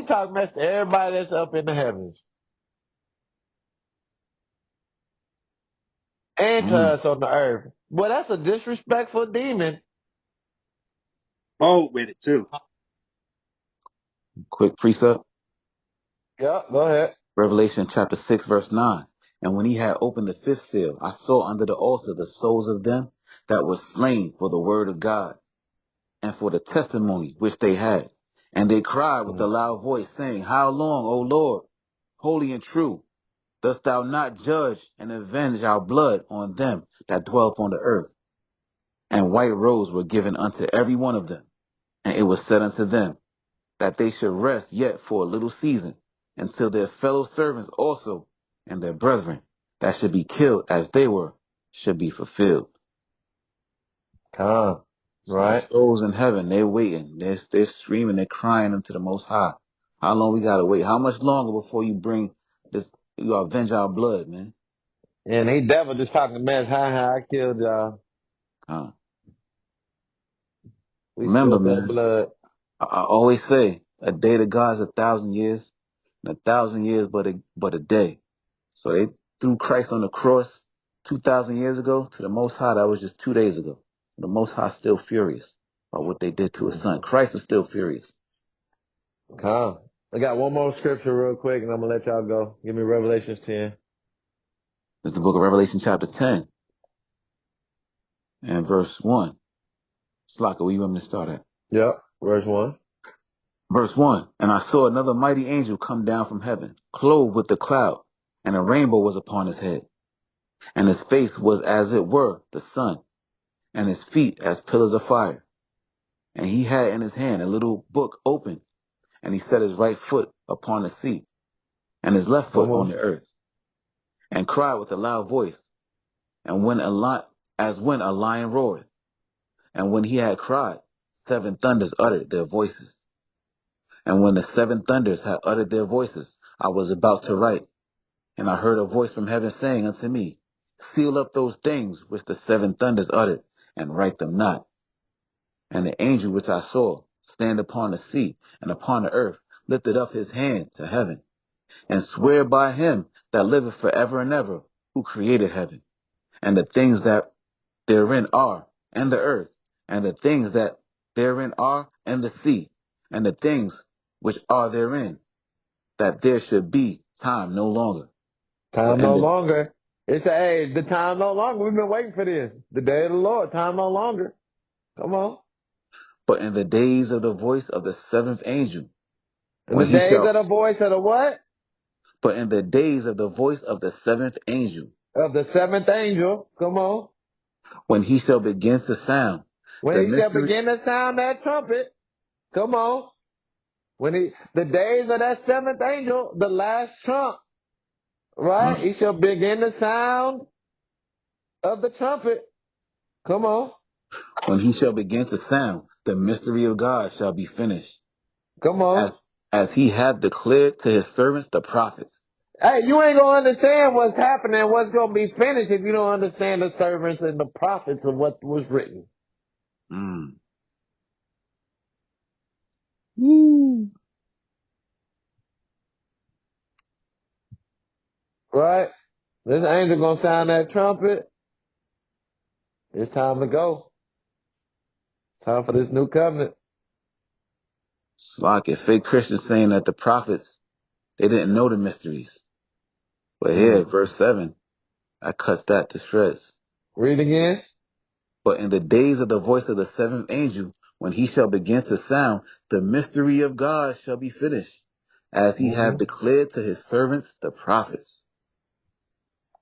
talked mess to everybody that's up in the heavens. And to us on the earth. Boy, that's a disrespectful demon. Bold with it too. quick precept. Yep, go ahead. Revelation chapter 6, verse 9. And when he had opened the fifth seal, I saw under the altar the souls of them that were slain for the word of God and for the testimony which they had. And they cried with a loud voice, saying, How long, O Lord, holy and true, dost thou not judge and avenge our blood on them that dwell upon the earth? And white robes were given unto every one of them. And it was said unto them that they should rest yet for a little season, until their fellow servants also and their brethren that should be killed as they were should be fulfilled. Come. So the Right? souls in heaven, they're waiting. They're screaming, they're crying unto the Most High. How long we gotta wait? How much longer before you bring this, you avenge our blood, man? And he devil just talking mess. Ha, I killed y'all. Uh, We remember, spilled that man, blood. I always say a day to God is 1,000 years, and 1,000 years but a day. So they threw Christ on the cross 2,000 years ago. To the Most High, that was just 2 days ago. The Most High is still furious about what they did to his son. Christ is still furious. Come. I got one more scripture real quick and I'm gonna let y'all go. Give me Revelations 10. It's the book of Revelation chapter 10 and verse 1. Slaka, where you want me to start at? Yep. Verse 1. Verse 1. And I saw another mighty angel come down from heaven, clothed with the cloud, and a rainbow was upon his head. And his face was as it were the sun, and his feet as pillars of fire. And he had in his hand a little book open, And he set his right foot upon the sea, and his left foot Come on on. the earth, and cried with a loud voice, and when as when a lion roareth. And when he had cried, 7 thunders uttered their voices. And when the 7 thunders had uttered their voices, I was about to write, and I heard a voice from heaven saying unto me, Seal up those things which the 7 thunders uttered, and write them not. And the angel which I saw stand upon the sea and upon the earth lifted up his hand to heaven, and sware by him that liveth forever and ever, who created heaven, and the things that therein are, and the earth, and the things that therein are, and the sea, and the things which are therein, that there should be time no longer. For Time in no the longer. It's hey, the time no longer. We've been waiting for this. The day of the Lord. Time no longer. Come on. but in the days of the voice of the 7th angel, In the when he days of shall the voice of the what? but in the days of the voice of the 7th angel, Of the seventh angel. Come on. when he shall begin to sound, When the he shall mystery begin to sound that trumpet. Come on. The days of that seventh angel, the last trump, right? He shall begin the sound of the trumpet. Come on. when he shall begin to sound, the mystery of God shall be finished, Come on. as he hath declared to his servants the prophets. Hey, you ain't gonna understand what's happening, what's gonna be finished if you don't understand the servants and the prophets of what was written. Mm. Right? This angel gonna sound that trumpet. It's time to go. It's time for this new covenant. It's like a fake Christians saying that the prophets, they didn't know the mysteries. But here, Mm. verse 7, I cuts that to shreds. Read again. But in the days of the voice of the 7th angel, when he shall begin to sound, the mystery of God shall be finished, as he hath Hmm. declared to his servants the prophets.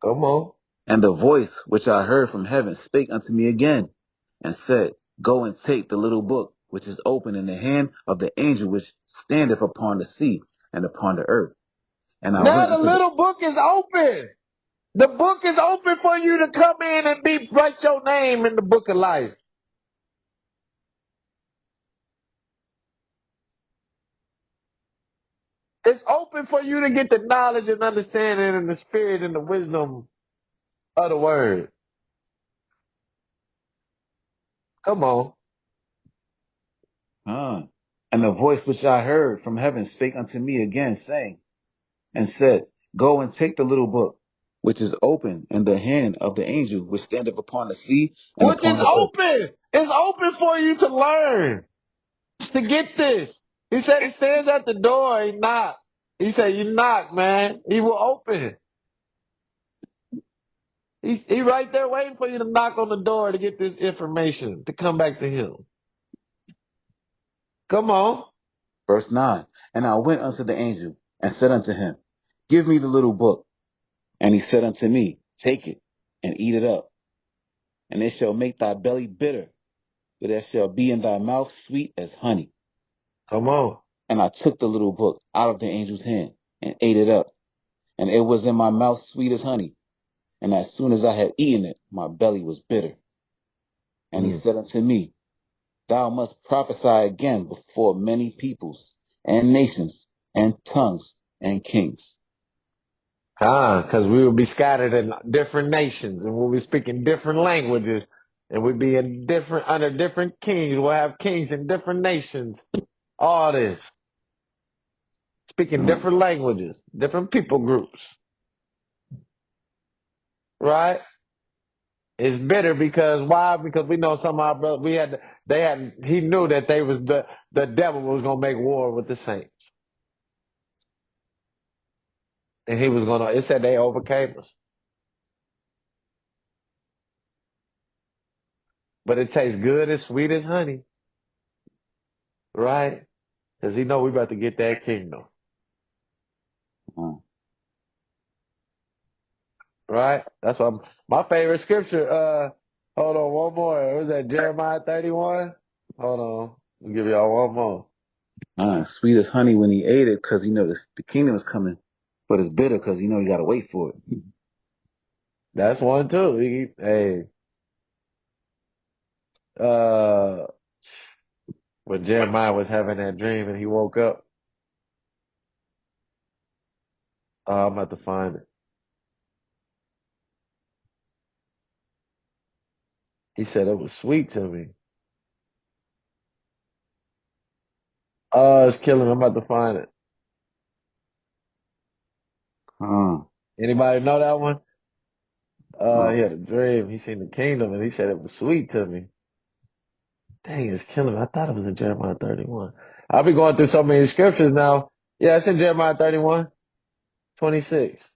Come on. And the voice which I heard from heaven spake unto me again, and said, Go and take the little book which is open in the hand of the angel which standeth upon the sea and upon the earth. And I Now went the unto the little book is open. The book is open for you to come in and write your name in the book of life. It's open for you to get the knowledge and understanding and the spirit and the wisdom of the word. Come on. and the voice which I heard from heaven spake unto me again, saying, and said, Go and take the little book which is open in the hand of the angel which standeth upon the sea and Which is upon the earth. open. It's open for you to learn, to get this. He said he stands at the door, he knock. He said, you knock, man. He will open. He right there waiting for you to knock on the door to get this information, to come back to him. Come on. Verse 9, And I went unto the angel and said unto him, Give me the little book. And he said unto me, Take it and eat it up, and it shall make thy belly bitter, but it shall be in thy mouth sweet as honey. Come on. And I took the little book out of the angel's hand and ate it up, and it was in my mouth sweet as honey. And as soon as I had eaten it, my belly was bitter. And he Mm. said unto me, Thou must prophesy again before many peoples and nations and tongues and kings. Because we will be scattered in different nations and we'll be speaking different languages and we'll be under different kings. We'll have kings in different nations. All this. Speaking Mm. different languages, different people groups. Right? It's bitter because why? Because we know some of our brothers, he knew that the devil was going to make war with the saints. And it said they overcame us. But it tastes good and sweet as honey. Right? Because he know we about to get that kingdom. Mm. Right? That's what my favorite scripture. Hold on, one more. Was that Jeremiah 31? Hold on. I'll give y'all one more. Sweet as honey when he ate it, because the kingdom is coming, but it's bitter because you got to wait for it. That's one too. Hey, uh, when Jeremiah was having that dream and he woke up, I'm about to find it. He said it was sweet to me. It's killing me. I'm about to find it. Anybody know that one? He Oh, had a dream. He seen the kingdom and he said it was sweet to me. Dang, it's killing me. I thought it was in Jeremiah 31. I'll be going through so many scriptures now. Yeah, it's in Jeremiah 31, 26.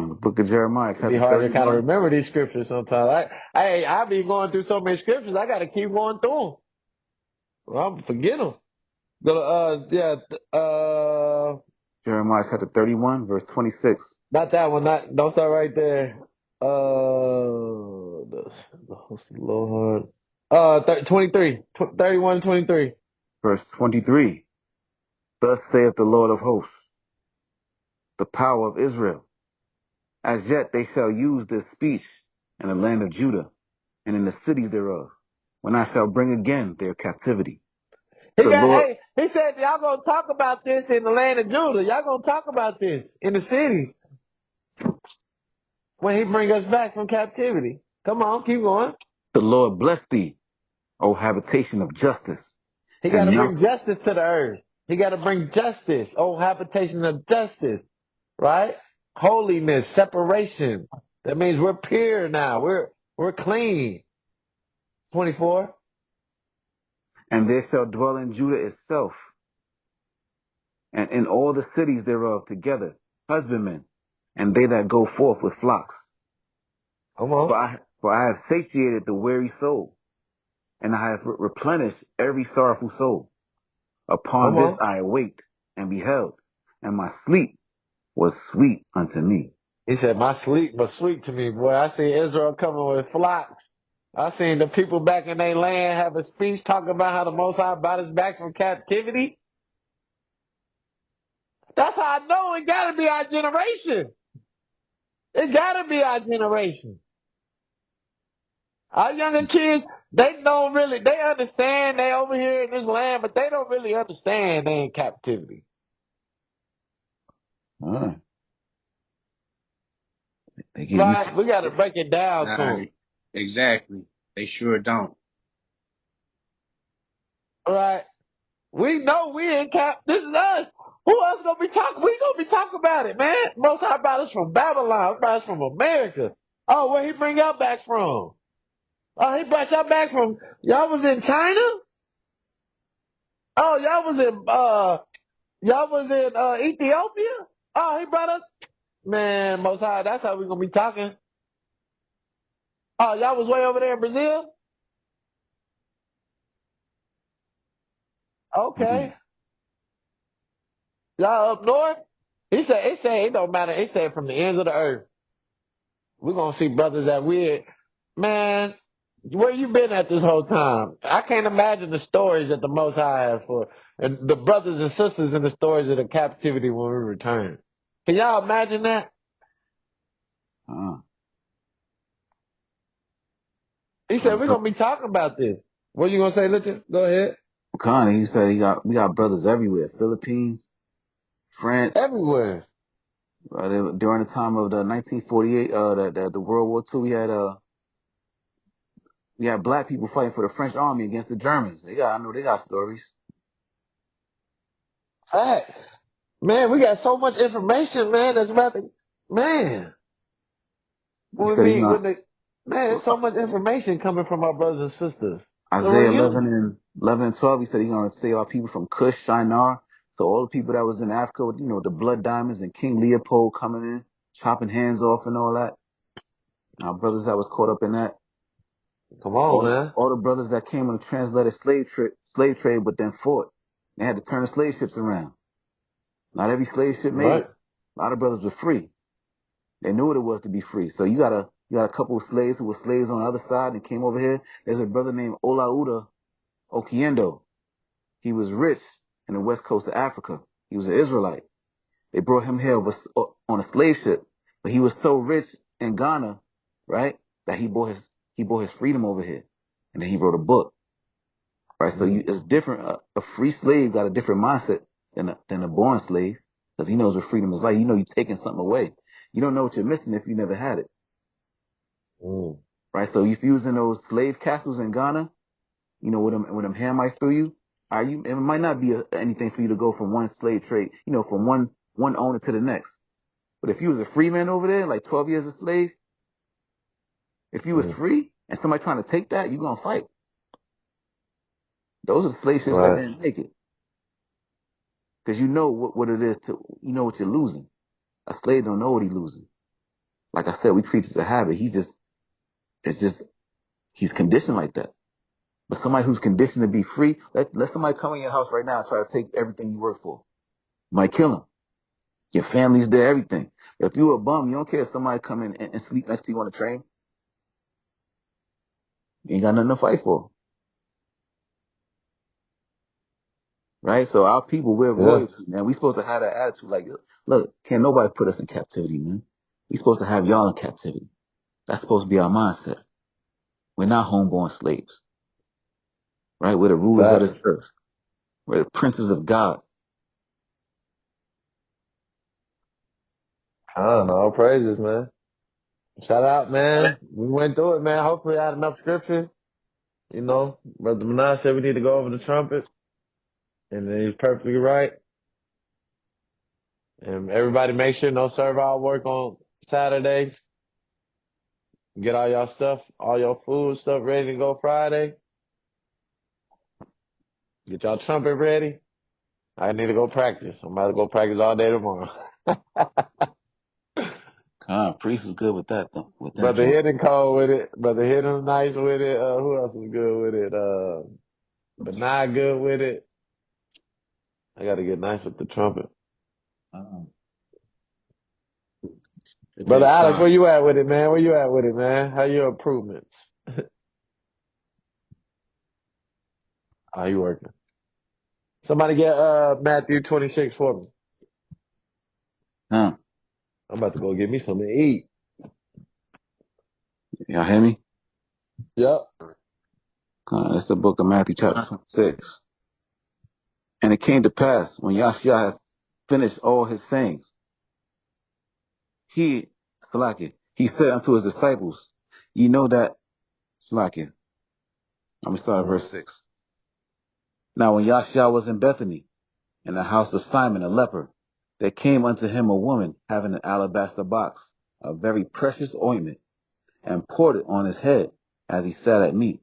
the book of Jeremiah, It'd be chapter hard to kind of 31, remember these scriptures sometimes. I be going through so many scriptures. I got to keep going through them. Well, I'm forget them. Go to, Jeremiah chapter 31, verse 26. not that one. Don't start right there. The host of the Lord. 23, 31 and 23. Verse 23. Thus saith the Lord of hosts, the power of Israel. As yet they shall use this speech in the land of Judah and in the cities thereof, when I shall bring again their captivity. The Lord, He said, y'all gonna talk about this in the land of Judah. Y'all gonna talk about this in the cities when he bring us back from captivity. Come on, keep going. the Lord bless thee, O habitation of justice, He got and to mount bring justice to the earth. He got to bring justice. Oh, habitation of justice, right? Holiness, separation. That means we're pure now. We're clean. 24. and there shall dwell in Judah itself, and in all the cities thereof together, husbandmen, and they that go forth with flocks. Come on. For I have satiated the weary soul, and I have replenished every sorrowful soul. Upon Come this on. I awaked and beheld, and my sleep was sweet unto me. He said, my sleep was sweet to me, boy. I see Israel coming with flocks. I seen the people back in their land have a speech talking about how the Most High brought us back from captivity. That's how I know it gotta be our generation. It gotta be our generation. Our younger kids, they don't really, they understand they over here in this land, but they don't really understand they in captivity. They get used Right? We gotta break it down to them. Exactly. They sure don't. Right? We know we in this is us. Who else gonna be talking? We gonna be talking about it, man. Most High brought us from Babylon, brought us from America. Oh, where he bring y'all back from? Oh, he brought y'all back from, y'all was in China? Oh, y'all was in Ethiopia? Oh, he brought us. Man, Most High, that's how we gonna be talking. Oh, y'all was way over there in Brazil? Okay. Y'all up north? He said it don't matter. He said from the ends of the earth. We're gonna see brothers that weird. Man, where you been at this whole time? I can't imagine the stories that the Most High has for and the brothers and sisters in the stories of the captivity when we return. Can y'all imagine that? He said we're gonna be talking about this. What you gonna say, Richard? Go ahead. Connie, he said we got brothers everywhere. Philippines, France. Everywhere. During the time of the 1948, the World War II, we had black people fighting for the French army against the Germans. I know they got stories. Fact. Man, we got so much information, man, that's about to, man. He When said we, when the, man, there's so much information coming from our brothers and sisters. The Isaiah 11 reunion. and 11 and 12. He said he's going to save our people from Cush, Shinar. So all the people that was in Africa, with, the blood diamonds and King Leopold coming in, chopping hands off and all that. Our brothers that was caught up in that. Come on, man. All the brothers that came on the transatlantic slave trade, but then fought. They had to turn the slave ships around. Not every slave ship made Right. it. A lot of brothers were free. They knew what it was to be free. So you got a couple of slaves who were slaves on the other side and came over here. There's a brother named Olaudah Okiendo. He was rich in the west coast of Africa. He was an Israelite. They brought him here on a slave ship, but he was so rich in Ghana, right, that he bought his freedom over here, and then he wrote a book, right? So it's different. A free slave got a different mindset than a born slave, because he knows what freedom is like. You know, you're taking something away. You don't know what you're missing if you never had it, right? So if you was in those slave castles in Ghana, you know, with them Hamites through you, it might not be anything for you to go from one slave trade, you know, from one owner to the next. But if you was a free man over there, like 12 years a slave, if you was free and somebody trying to take that, you gonna fight. Those are the slave ships that didn't make it. Because you know what it is you know what you're losing. A slave don't know what he's losing. Like I said, we creatures of habit. He's conditioned like that. But somebody who's conditioned to be free, let somebody come in your house right now and try to take everything you work for. You might kill him. Your family's there, everything. But if you a bum, you don't care if somebody come in and sleep next to you on the train. You ain't got nothing to fight for. Right? So our people, we're royalty, man. We supposed to have that attitude like, look, can't nobody put us in captivity, man. We supposed to have y'all in captivity. That's supposed to be our mindset. We're not homeborn slaves. Right? We're the rulers of this earth. We're the princes of God. All praises, man. Shout out, man. We went through it, man. Hopefully I had enough scriptures. You know, Brother Manan said we need to go over the trumpet. And then he's perfectly right. And everybody make sure no servile work on Saturday. Get all y'all stuff, all your food stuff ready to go Friday. Get y'all trumpet ready. I need to go practice. I'm about to go practice all day tomorrow. Priest is good with that, though. With that Brother joint. Hidden cold with it. Brother Hidden nice with it. Who else is good with it? But not good with it. I gotta get nice with the trumpet. Brother Alex, where you at with it, man? Where you at with it, man? How your improvements? How you working? Somebody get Matthew 26 for me. I'm about to go get me something to eat. Y'all hear me? Yep. That's the book of Matthew chapter 26. And it came to pass when Yahshua had finished all his sayings, he said unto his disciples, ye know that, I'm going to start at verse 6. Now when Yahshua was in Bethany, in the house of Simon a leper, there came unto him a woman having an alabaster box, a very precious ointment, and poured it on his head as he sat at meat.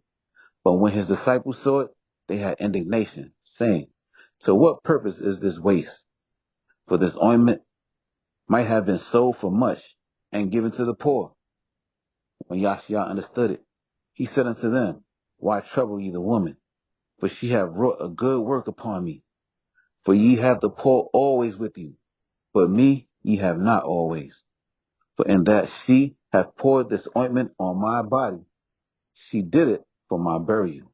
But when his disciples saw it, they had indignation, saying, to what purpose is this waste? For this ointment might have been sold for much and given to the poor. When Yahshua understood it, he said unto them, why trouble ye the woman? For she hath wrought a good work upon me. For ye have the poor always with you, but me ye have not always. For in that she hath poured this ointment on my body, she did it for my burial.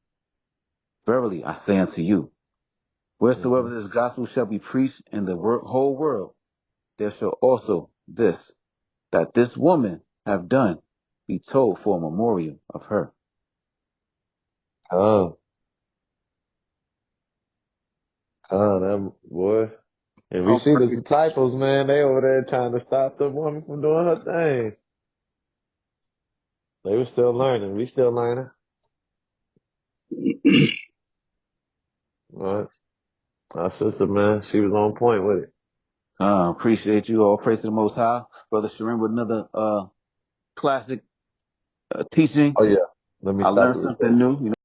Verily I say unto you, wheresoever this gospel shall be preached in the whole world, there shall also that this woman have done, be told for a memorial of her. That boy. And we see the disciples, man, they over there trying to stop the woman from doing her thing. They were still learning. We still learning. All right. Our sister, man, she was on point with it. Appreciate you. All praise to the Most High. Brother Sharim with another classic teaching. Oh, yeah. Let me I stop learned the something recording. new.